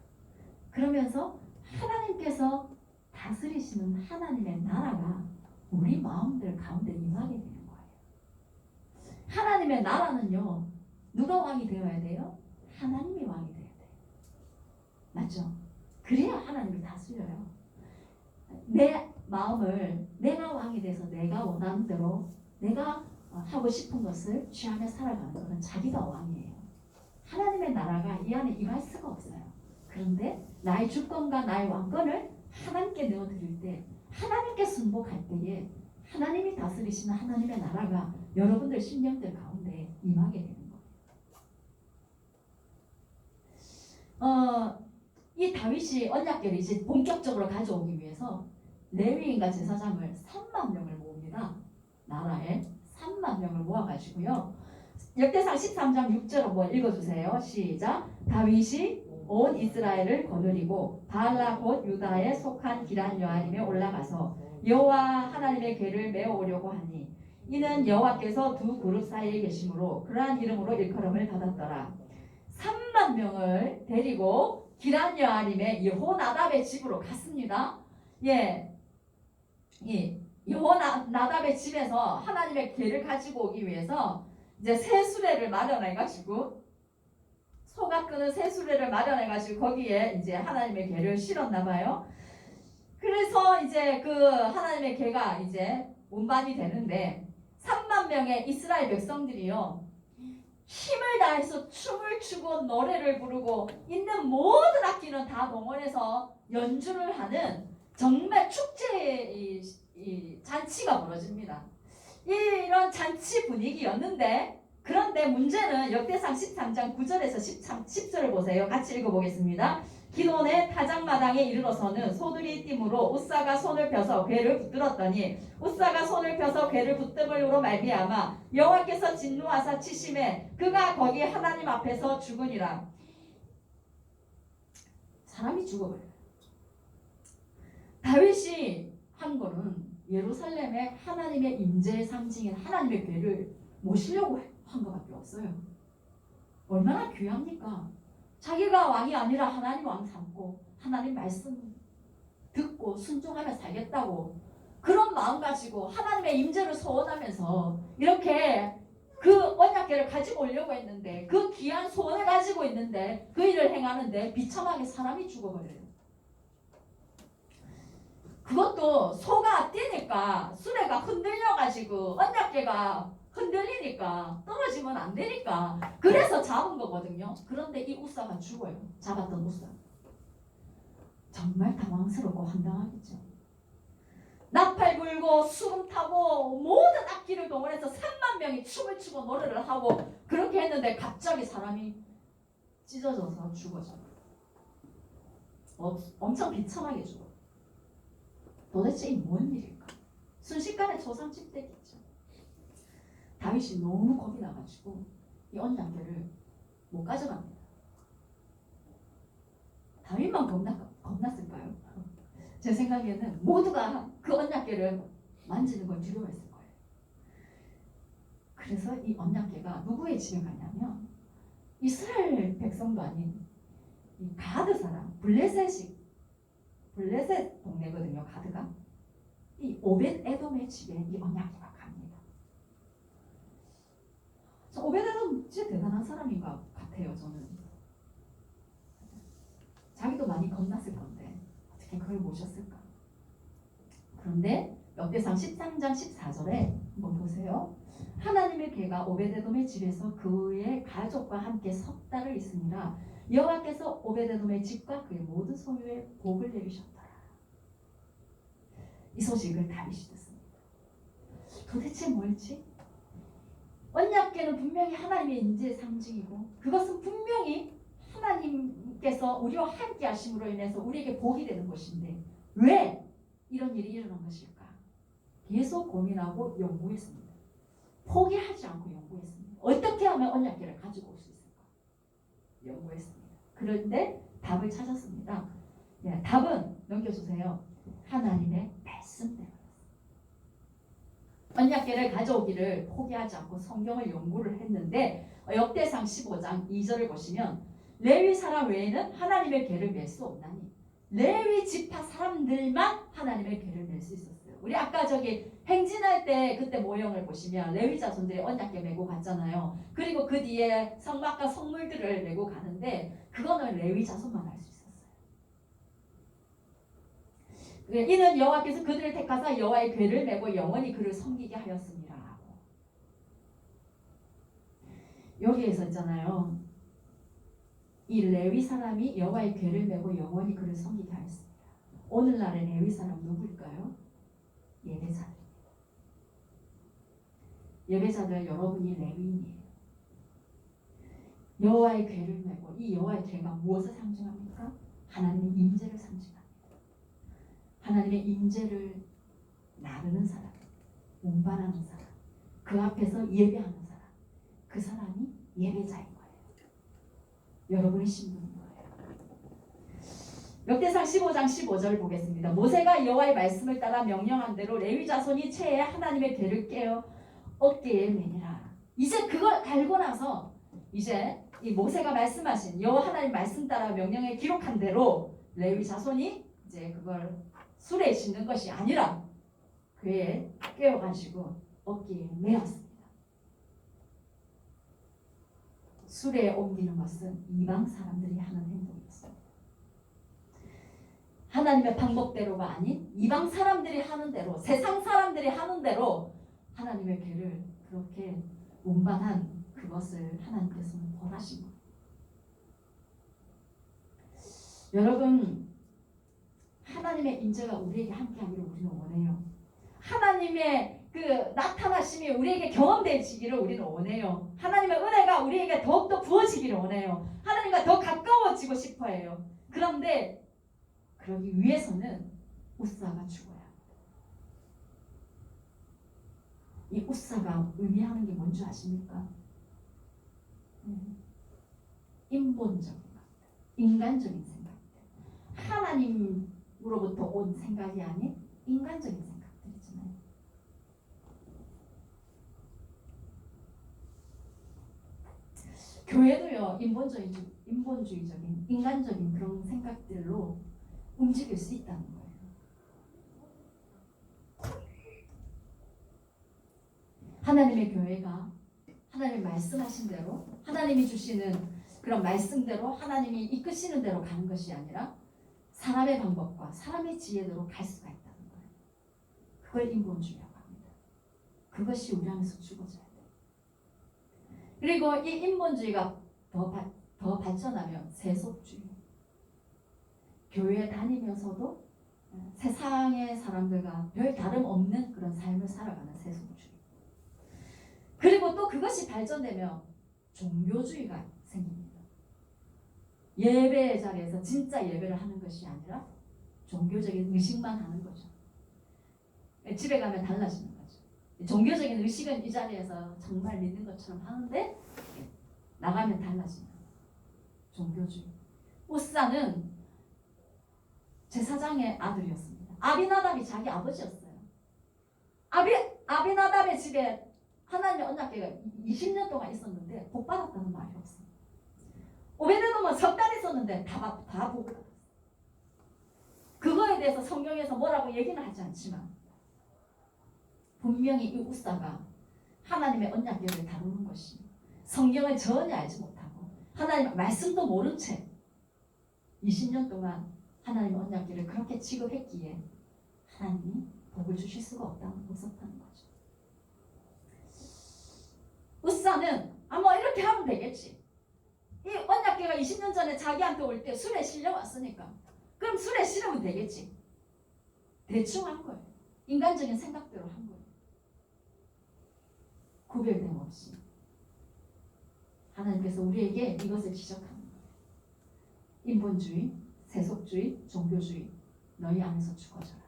그러면서 하나님께서 다스리시는 하나님의 나라가 우리 마음들 가운데 임하게 되는 거예요. 하나님의 나라는요. 누가 왕이 되어야 돼요? 하나님이 왕이 되어야 돼요. 맞죠? 그래야 하나님이 다스려요. 내 마음을 내가 왕이 돼서 내가 원하는 대로 내가 하고 싶은 것을 취하며 살아가는 것은 자기가 왕이에요. 하나님의 나라가 이 안에 임할 수가 없어요. 그런데 나의 주권과 나의 왕권을 하나님께 내어드릴 때 하나님께 순복할 때에 하나님이 다스리시는 하나님의 나라가 여러분들 심령들 가운데 임하게 되는 거예요. 이 다윗이 언약궤를 이제 본격적으로 가져오기 위해서 레위인과 제사장을 3만 명을 모읍니다. 나라에 3만 명을 모아가지고요. 역대상 13장 6절 한번 읽어주세요. 시작. 다윗이 온 이스라엘을 거느리고 바알라 곧 유다에 속한 기란 여아림에 올라가서 여호와 하나님의 궤를 메어오려고 하니 이는 여호와께서 두 그룹 사이에 계심으로 그러한 이름으로 일컬음을 받았더라. 3만 명을 데리고 기란 여아림의 여호나답의 집으로 갔습니다. 여호나답의 집에서 하나님의 궤를 가지고 오기 위해서 이제 새 수레를 마련해가지고 소가 끄는 새수레를 마련해가지고 거기에 이제 하나님의 궤를 실었나 봐요. 그래서 이제 그 하나님의 궤가 이제 운반이 되는데 3만 명의 이스라엘 백성들이요 힘을 다해서 춤을 추고 노래를 부르고 있는 모든 악기는 다 동원해서 연주를 하는 정말 축제의 이 잔치가 벌어집니다. 이런 잔치 분위기였는데 그런데 문제는 역대상 13장 9절에서 10절을 보세요. 같이 읽어보겠습니다. 기돈의 타작마당에 이르러서는 소들이 띠므로 우사가 손을 펴서 궤를 붙들었더니 우사가 손을 펴서 궤를 붙듦으로 말미암아 여호와께서 진노하사 치심에 그가 거기 하나님 앞에서 죽으니라. 사람이 죽어버려요. 다윗이 한 거는 예루살렘에 하나님의 임재의 상징인 하나님의 궤를 모시려고 한 것밖에 없어요. 얼마나 귀합니까? 자기가 왕이 아니라 하나님 왕 삼고 하나님 말씀 듣고 순종하며 살겠다고 그런 마음 가지고 하나님의 임재를 소원하면서 이렇게 그 언약궤를 가지고 오려고 했는데 그 귀한 소원을 가지고 있는데 그 일을 행하는데 비참하게 사람이 죽어버려요. 그것도 소가 뛰니까 수레가 흔들려가지고 언약궤가 흔들리니까 떨어지면 안 되니까 그래서 잡은 거거든요. 그런데 이 우사가 죽어요. 잡았던 우사. 정말 당황스럽고 황당하겠죠. 나팔 불고 수금 타고 모든 악기를 동원해서 3만 명이 춤을 추고 노래를 하고 그렇게 했는데 갑자기 사람이 찢어져서 죽어져요. 엄청 비참하게 죽어요. 도대체 이 뭔 일일까? 순식간에 초상집되겠죠. 다윗이 너무 겁이 나가지고 이 언약궤를 못 가져갑니다. 다윗만 겁났을까요? 제 생각에는 모두가 그 언약궤를 만지는 걸 두려워했을 거예요. 그래서 이 언약궤가 누구의 집에 가냐면 이스라엘 백성도 아닌 이 가드 사람 블레셋 동네거든요. 가드가 이 오벳 에돔의 집에 이 언약궤가 갑니다. 오벳 에돔 진짜 대단한 사람인 것 같아요. 저는 자기도 많이 겁났을 건데 어떻게 그걸 모셨을까? 그런데 역대상 13장 14절에 한번 보세요. 하나님의 궤가 오벳에돔의 집에서 그의 가족과 함께 석 달을 있으니라. 여호와께서 오벳에돔의 집과 그의 모든 소유에 복을 내리셨더라. 이 소식을 다윗이 듣습니다. 도대체 뭘지? 언약궤는 분명히 하나님의 인재의 상징이고 그것은 분명히 하나님께서 우리와 함께 하심으로 인해서 우리에게 복이 되는 것인데 왜 이런 일이 일어난 것일까? 계속 고민하고 연구했습니다. 포기하지 않고 연구했습니다. 어떻게 하면 언약궤를 가지고 올 수 있을까? 연구했습니다. 그런데 답을 찾았습니다. 네, 답은 넘겨주세요. 하나님의 말씀대로였습니다. 언약궤를 가져오기를 포기하지 않고 성경을 연구를 했는데 역대상 15장 2절을 보시면 레위 사람 외에는 하나님의 궤를 맬 수 없나니 레위 지파 사람들만 하나님의 궤를 맬 수 있었어요. 우리 아까 저기 행진할 때 그때 모형을 보시면 레위 자손들이 언약궤 메고 갔잖아요. 그리고 그 뒤에 성막과 성물들을 메고 가는데 그거는 레위 자손만 할 수 있었어요. 이는 여호와께서 그들을 택하사 여호와의 궤를 메고 영원히 그를 섬기게 하였습니다. 여기에서 있잖아요. 이 레위 사람이 여호와의 궤를 메고 영원히 그를 섬기게 하였습니다. 오늘날의 레위 사람 누구일까요? 예배자들입니다. 예배자들 여러분이 레위인이에요. 여호와의 궤를 메고 이 여호와의 궤가 무엇을 상징합니까? 하나님의 임재를 상징합니다. 하나님의 임재를 나르는 사람, 운반하는 사람, 그 앞에서 예배하는 사람, 그 사람이 예배자인 거예요. 여러분의 신분인 거예요. 역대상 15장 15절 보겠습니다. 모세가 여호와의 말씀을 따라 명령한 대로 레위 자손이 채에 하나님의 궤를 깨어 어깨에 매니라. 이제 그걸 알고 나서 이제 이 모세가 말씀하신 여호와 하나님 말씀 따라 명령에 기록한 대로 레위 자손이 이제 그걸 수레에 싣는 것이 아니라 궤에 깨어가지고 어깨에 메었습니다. 수레에 옮기는 것은 이방 사람들이 하는 행동이었어요. 하나님의 방법대로가 아닌 이방 사람들이 하는 대로, 세상 사람들이 하는 대로 하나님의 괴를 그렇게 운반한 그것을 하나님께서는 벌하신 거예요. 여러분, 하나님의 인재가 우리에게 함께하기를 우리는 원해요. 하나님의 그 나타나심이 우리에게 경험되지기를 우리는 원해요. 하나님의 은혜가 우리에게 더욱더 부어지기를 원해요. 하나님과 더 가까워지고 싶어해요. 그런데 그러기 위해서는 우사가 죽어야 합니다. 이 우사가 의미하는 게 뭔지 아십니까? 인본적인 것, 인간적인 생각들. 하나님으로부터 온 생각이 아닌 인간적인 생각들이잖아요. 교회도요, 인본주의적인, 인간적인 그런 생각들로 움직일 수 있다는 거예요. 하나님의 교회가 하나님이 말씀하신 대로, 하나님이 주시는 그런 말씀대로, 하나님이 이끄시는 대로 가는 것이 아니라 사람의 방법과 사람의 지혜대로 갈 수가 있다는 거예요. 그걸 인본주의라고 합니다. 그것이 우리 안에서 죽어져야 돼요. 그리고 이 인본주의가 더 발전하면 세속주의. 교회에 다니면서도 세상의 사람들과 별 다름없는 그런 삶을 살아가는 세속주의. 그리고 또 그것이 발전되면 종교주의가 생깁니다. 예배의 자리에서 진짜 예배를 하는 것이 아니라 종교적인 의식만 하는 거죠. 집에 가면 달라지는 거죠. 종교적인 의식은 이 자리에서 정말 믿는 것처럼 하는데 나가면 달라지는 거예요. 종교주의. 우사는 제사장의 아들이었습니다. 아비나답이 자기 아버지였어요. 아비나답의 집에 하나님의 언약궤가 20년 동안 있었는데 복 받았다는 말이 없어요. 오베데돔은 석 달 있었는데 다 복을 받았어요. 그거에 대해서 성경에서 뭐라고 얘기는 하지 않지만 분명히 이 우사가 하나님의 언약궤를 다루는 것이 성경을 전혀 알지 못하고 하나님의 말씀도 모른 채 20년 동안 하나님의 언약궤를 그렇게 취급했기에 하나님이 복을 주실 수가 없다는 거죠. 우사는 뭐 이렇게 하면 되겠지. 이 언약궤가 20년 전에 자기한테 올 때 술에 실려왔으니까 그럼 술에 실으면 되겠지. 대충 한 거예요. 인간적인 생각대로 한 거예요. 구별됨 없이. 하나님께서 우리에게 이것을 지적하는 거예요. 인본주의, 세속주의, 종교주의 너희 안에서 죽어져라.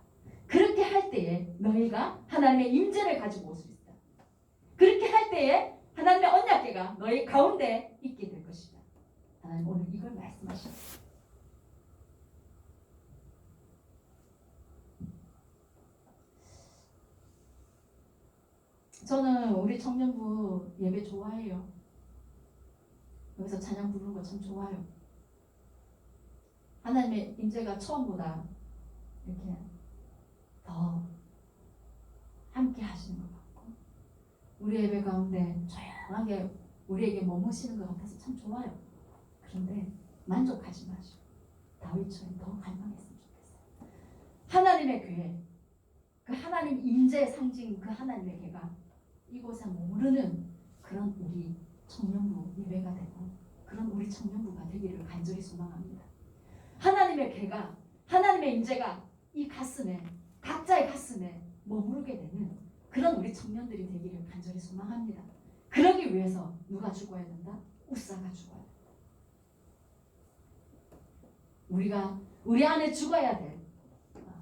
그렇게 할 때에 너희가 하나님의 임재를 가지고 올 수 있다. 그렇게 할 때에 하나님의 언약궤가 너희 가운데 있게 될 것이다. 하나님 오늘 이걸 말씀하셨어요. 저는 우리 청년부 예배 좋아해요. 여기서 찬양 부르는 거 참 좋아요. 하나님의 임재가 처음보다 이렇게 더 함께 하시는 것 같고 우리 예배 가운데 조용하게 우리에게 머무시는 것 같아서 참 좋아요. 그런데 만족하지 마시고 다윗처럼 더 갈망했으면 좋겠어요. 하나님의 교회, 그 하나님 임재의 상징 그 하나님의 교회가 이곳에 머무르는 그런 우리 청년부 예배가 되고 그런 우리 청년부가 되기를 간절히 소망합니다. 하나님의 교회가 하나님의 임재가 이 가슴에 각자의 가슴에 머무르게 되는 그런 우리 청년들이 되기를 간절히 소망합니다. 그러기 위해서 누가 죽어야 된다? 우사가 죽어야 된다. 우리가 우리 안에 죽어야 될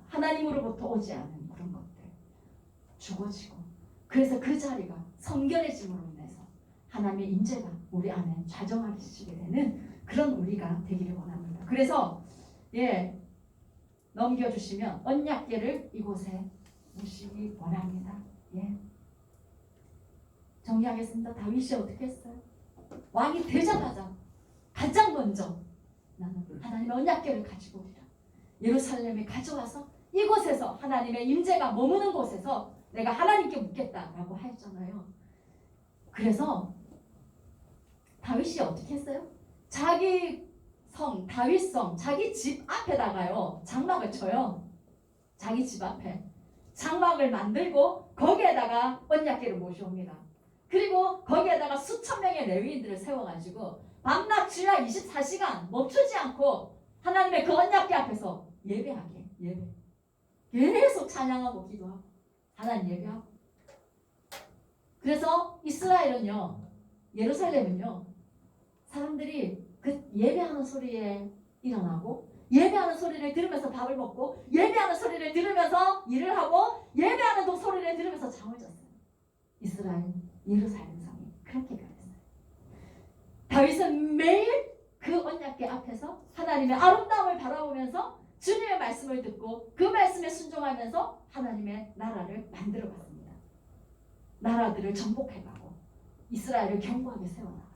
하나님으로부터 오지 않은 그런 것들 죽어지고 그래서 그 자리가 성결해짐으로 인해서 하나님의 임재가 우리 안에 좌정하시게 되는 그런 우리가 되기를 원합니다. 그래서 넘겨주시면 언약궤를 이곳에 모시기 원합니다. 정리하겠습니다. 다윗이 어떻게 했어요? 왕이 되자마자 가장 먼저 나는 하나님의 언약궤를 가지고 오리라. 예루살렘에 가져와서 이곳에서 하나님의 임재가 머무는 곳에서 내가 하나님께 묻겠다라고 하였잖아요. 그래서 다윗이 어떻게 했어요? 자기 성 다윗성 자기 집 앞에다가요 장막을 쳐요. 자기 집 앞에 장막을 만들고 거기에다가 언약궤를 모셔옵니다. 그리고 거기에다가 수천 명의 레위인들을 세워가지고 밤낮 주야 24시간 멈추지 않고 하나님의 그 언약궤 앞에서 예배하게 예배 계속 찬양하고 기도하고 하나님 예배하고. 그래서 이스라엘은요 예루살렘은요 사람들이 그 예배하는 소리에 일어나고 예배하는 소리를 들으면서 밥을 먹고 예배하는 소리를 들으면서 일을 하고 예배하는 소리를 들으면서 잠을 잤어요. 이스라엘 예루살렘 성이 그렇게 변했어요. 다윗은 매일 그 언약궤 앞에서 하나님의 아름다움을 바라보면서 주님의 말씀을 듣고 그 말씀에 순종하면서 하나님의 나라를 만들어갔습니다. 나라들을 정복해가고 이스라엘을 견고하게 세워나갔습니다.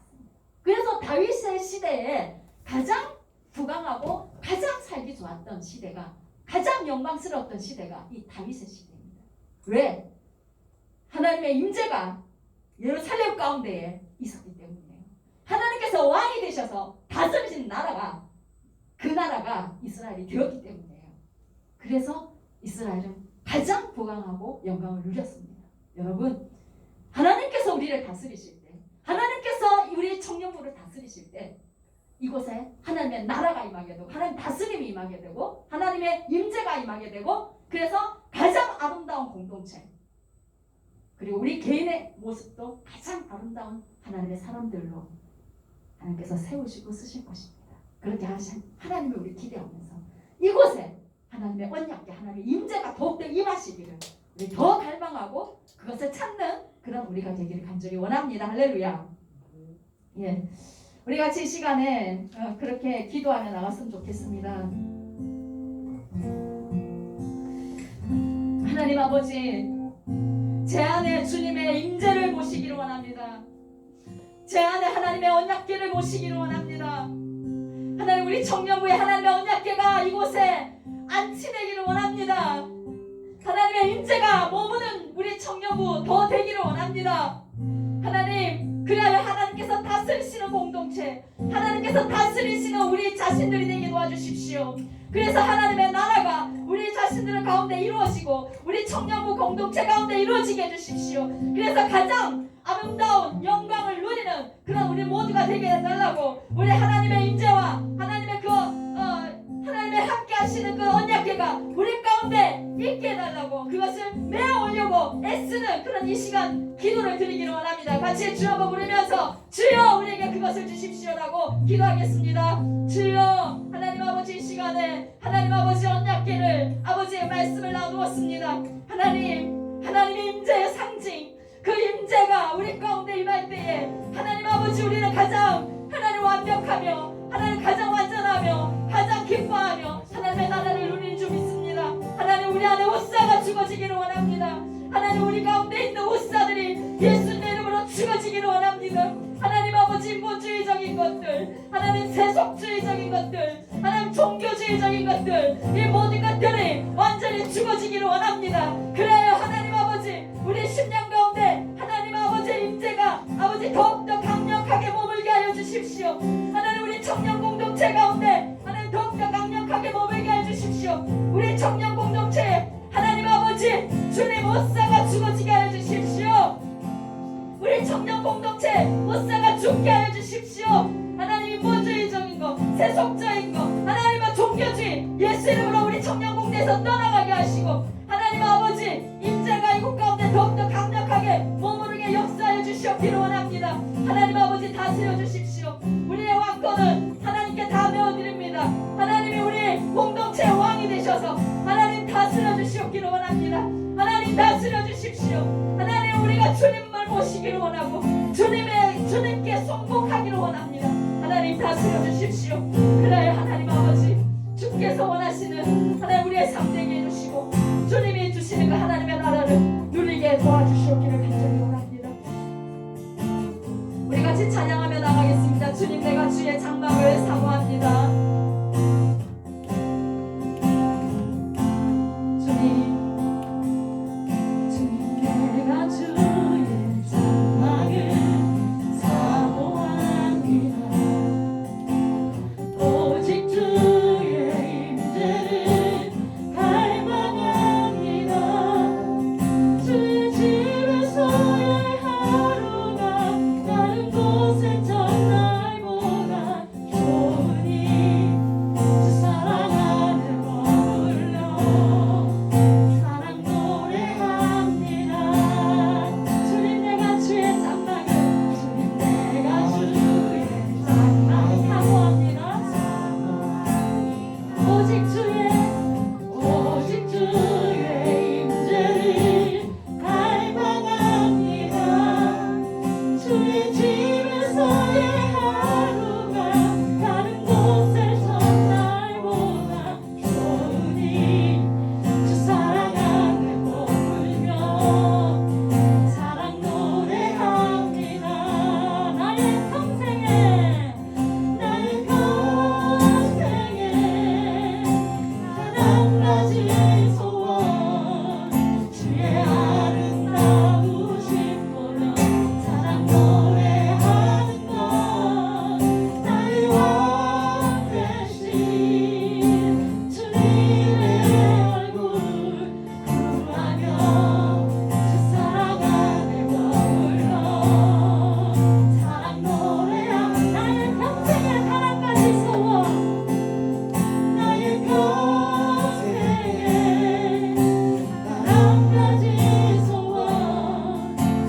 그래서 다윗의 시대에 가장 부강하고 가장 살기 좋았던 시대가 가장 영광스러웠던 시대가 이 다윗의 시대입니다. 왜? 하나님의 임재가 예루살렘 가운데에 있었기 때문이에요. 하나님께서 왕이 되셔서 다스리신 나라가 그 나라가 이스라엘이 되었기 때문이에요. 그래서 이스라엘은 가장 부강하고 영광을 누렸습니다. 여러분 하나님께서 우리를 다스리실 때 하나님께서 우리 청년부를 다스리실 때 이곳에 하나님의 나라가 임하게 되고 하나님 다스림이 임하게 되고 하나님의 임재가 임하게 되고 그래서 가장 아름다운 공동체 그리고 우리 개인의 모습도 가장 아름다운 하나님의 사람들로 하나님께서 세우시고 쓰실 것입니다. 그렇게 하신 하나님을 우리 기대하면서 이곳에 하나님의 언약궤 하나님의 임재가 더욱더 임하시기를 우리 더 갈망하고 그것을 찾는 그런 우리가 되기를 간절히 원합니다. 할렐루야. 예. 우리 같이 이 시간에 그렇게 기도하며 나갔으면 좋겠습니다. 하나님 아버지, 제 안에 주님의 임재를 모시기를 원합니다. 제 안에 하나님의 언약궤를 모시기를 원합니다. 하나님 우리 청년부에 하나님의 언약궤가 이곳에 안치되기를 원합니다. 하나님의 임재가 머무는 우리 청년부 더 되기를 원합니다. 하나님 그래야 하나님께서 다스리시는 공동체 하나님께서 다스리시는 우리 자신들이 되게 도와주십시오. 그래서 하나님의 나라가 우리 자신들 가운데 이루어지고 우리 청년부 공동체 가운데 이루어지게 해주십시오. 그래서 가장 아름다운 영광을 누리는 그런 우리 모두가 되게 해달라고 우리 하나님의 임재와 하나님의 하나님의 함께 하시는 그 언약궤가 우리 가운데 있게 해달라고 그것을 메어오려고 애쓰는 그런 이 시간 기도를 드리기를 원합니다. 같이 주여 한번 부르면서 주여 우리에게 그것을 주십시오라고 기도하겠습니다. 주여 하나님 아버지 이 시간에 하나님 아버지 언약궤를 아버지의 말씀을 나누었습니다. 하나님의 임재의 상징 그 임재가 우리 가운데 임할 때에 하나님 아버지 우리는 가장 하나님 완벽하며 하나님 가장 완전하며 가장 기뻐하며 하나님의 나라를 누리는 줄 믿습니다. 하나님 우리 안에 옷사가 죽어지기를 원합니다. 하나님 우리 가운데 있는 옷사들이 예수님의 이름으로 죽어지기를 원합니다. 하나님 아버지 인본주의적인 것들 하나님 세속주의적인 것들 하나님 종교주의적인 것들 이 모든 것들이 완전히 죽어지기를 원합니다. 그래야 하나님 아버지 우리 심령 가운데 하나님 아버지의 임재가 아버지 더욱더 강력하게 머물게 하여 주십시오. 하나님 우리 청년 공동체 가운데 하나님 더욱더 강력하게 머물게 하여 주십시오. 우리 청년 공동체에 하나님 아버지 주님 옷사가 죽어지게 하여 주십시오. 우리 청년 공동체 옷사가 죽게 하여 주십시오. 하나님 인본주의적인 것 세속적인 것 하나님의 종교주의 예수 이름으로 우리 청년 공동체에서 떠나가게 하시고 하나님 아버지 임재가 이곳 가운데 더욱더 강력하게 머무르게 역사하여 주시옵기를 원합니다. 하나님 아버지 다스려 주십시오. 우리의 왕권은 하나님께 다 메어드립니다. 하나님이 우리 공동체의 왕이 되셔서 하나님 다스려 주시옵기를 원합니다. 하나님 다스려 주십시오. 하나님 우리가 주님을 모시기를 원하고 주님께 성공하기를 원합니다. 하나님 다스려 주십시오. 그래야 하나님 아버지 주께서 원하시는 하나님 우리의 삶 되게 해주시고 주님이 주시는 그 하나님의 나라를 누리게 도와주시옵기를 간절히 원합니다. 우리 같이 찬양하며 나가겠습니다. 주님 내가 주의 장막을 사모합니다. 주님 내가 주의 장막을 사모합니다. 주의 집에서의 하루가 다른 곳에서 날보다 좋으니 주 사랑 안에 머물며 사랑 노래합니다. 나의 평생에 한 가지 소원 주의 아름다우신 보며 사랑 노래하는 것 나의 왕 되신 주님의 얼굴 구하며 주 사랑 안에 머물러 사랑 노래하는 나의 평생에 한 가지 소원 나의 평생에 한 가지 소원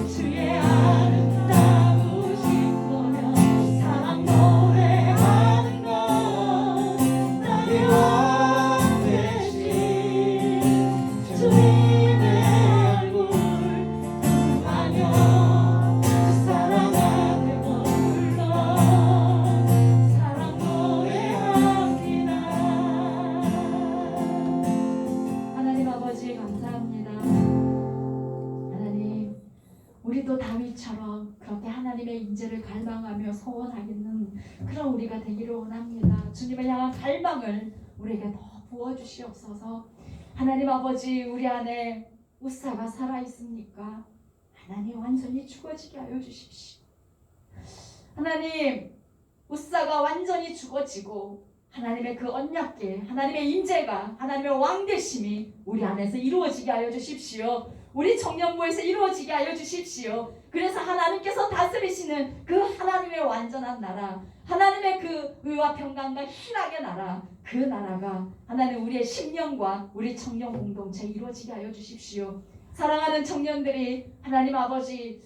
주의 아름다우신 보며 사랑 노래하는 것 나의 왕 되신 주님의 얼굴 구하며 주 사랑 안에 머물러 사랑 노래합니다. 하나님 아버지 감사합니다. 하나님 우리도 다윗처럼 그렇게 하나님의 인재를 갈망하며 소원하겠는 그런 우리가 되기를 원합니다. 주님을 향한 갈망을 우리에게 더 부어주시옵소서. 하나님 아버지 우리 안에 우사가 살아있습니까? 하나님 완전히 죽어지게 하여 주십시오. 하나님 우사가 완전히 죽어지고 하나님의 그 언약계 하나님의 인재가 하나님의 왕되심이 우리 안에서 이루어지게 하여 주십시오. 우리 청년부에서 이루어지게 하여 주십시오. 그래서 하나님께서 다스리시는 그 하나님의 완전한 나라 하나님의 그 의와 평강과 희락의 나라 그 나라가 하나님 우리의 심령과 우리 청년 공동체에 이루어지게 하여 주십시오. 사랑하는 청년들이 하나님 아버지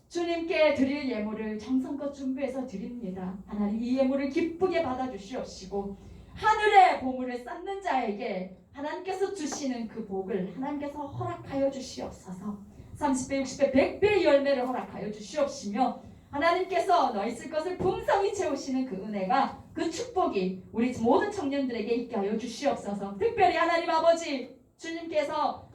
주님께 드릴 예물을 정성껏 준비해서 드립니다. 하나님 이 예물을 기쁘게 받아주시옵시고 하늘의 보물을 쌓는 자에게 하나님께서 주시는 그 복을 하나님께서 허락하여 주시옵소서. 30배, 60배, 100배의 열매를 허락하여 주시옵시며 하나님께서 너희 쓸 것을 풍성히 채우시는 그 은혜가 그 축복이 우리 모든 청년들에게 있게 하여 주시옵소서. 특별히 하나님 아버지 주님께서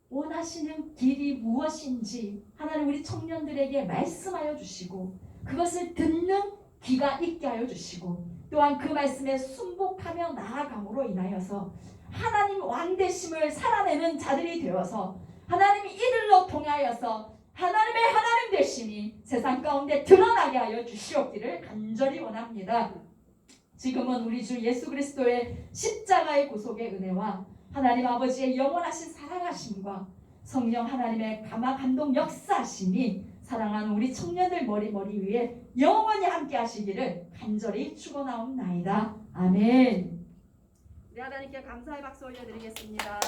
원하시는 길이 무엇인지 하나님 우리 청년들에게 말씀하여 주시고 그것을 듣는 귀가 있게 하여 주시고 또한 그 말씀에 순복하며 나아감으로 인하여서 하나님 왕되심을 살아내는 자들이 되어서 하나님 이들로 통하여서 하나님의 하나님 되심이 세상 가운데 드러나게 하여 주시옵기를 간절히 원합니다. 지금은 우리 주 예수 그리스도의 십자가의 구속의 은혜와 하나님 아버지의 영원하신 사랑하심과 성령 하나님의 감화 감동 역사하심이 사랑하는 우리 청년들 머리 위에 영원히 함께 하시기를 간절히 축원하옵나이다. 아멘. 우리 하나님께 감사의 박수 올려드리겠습니다.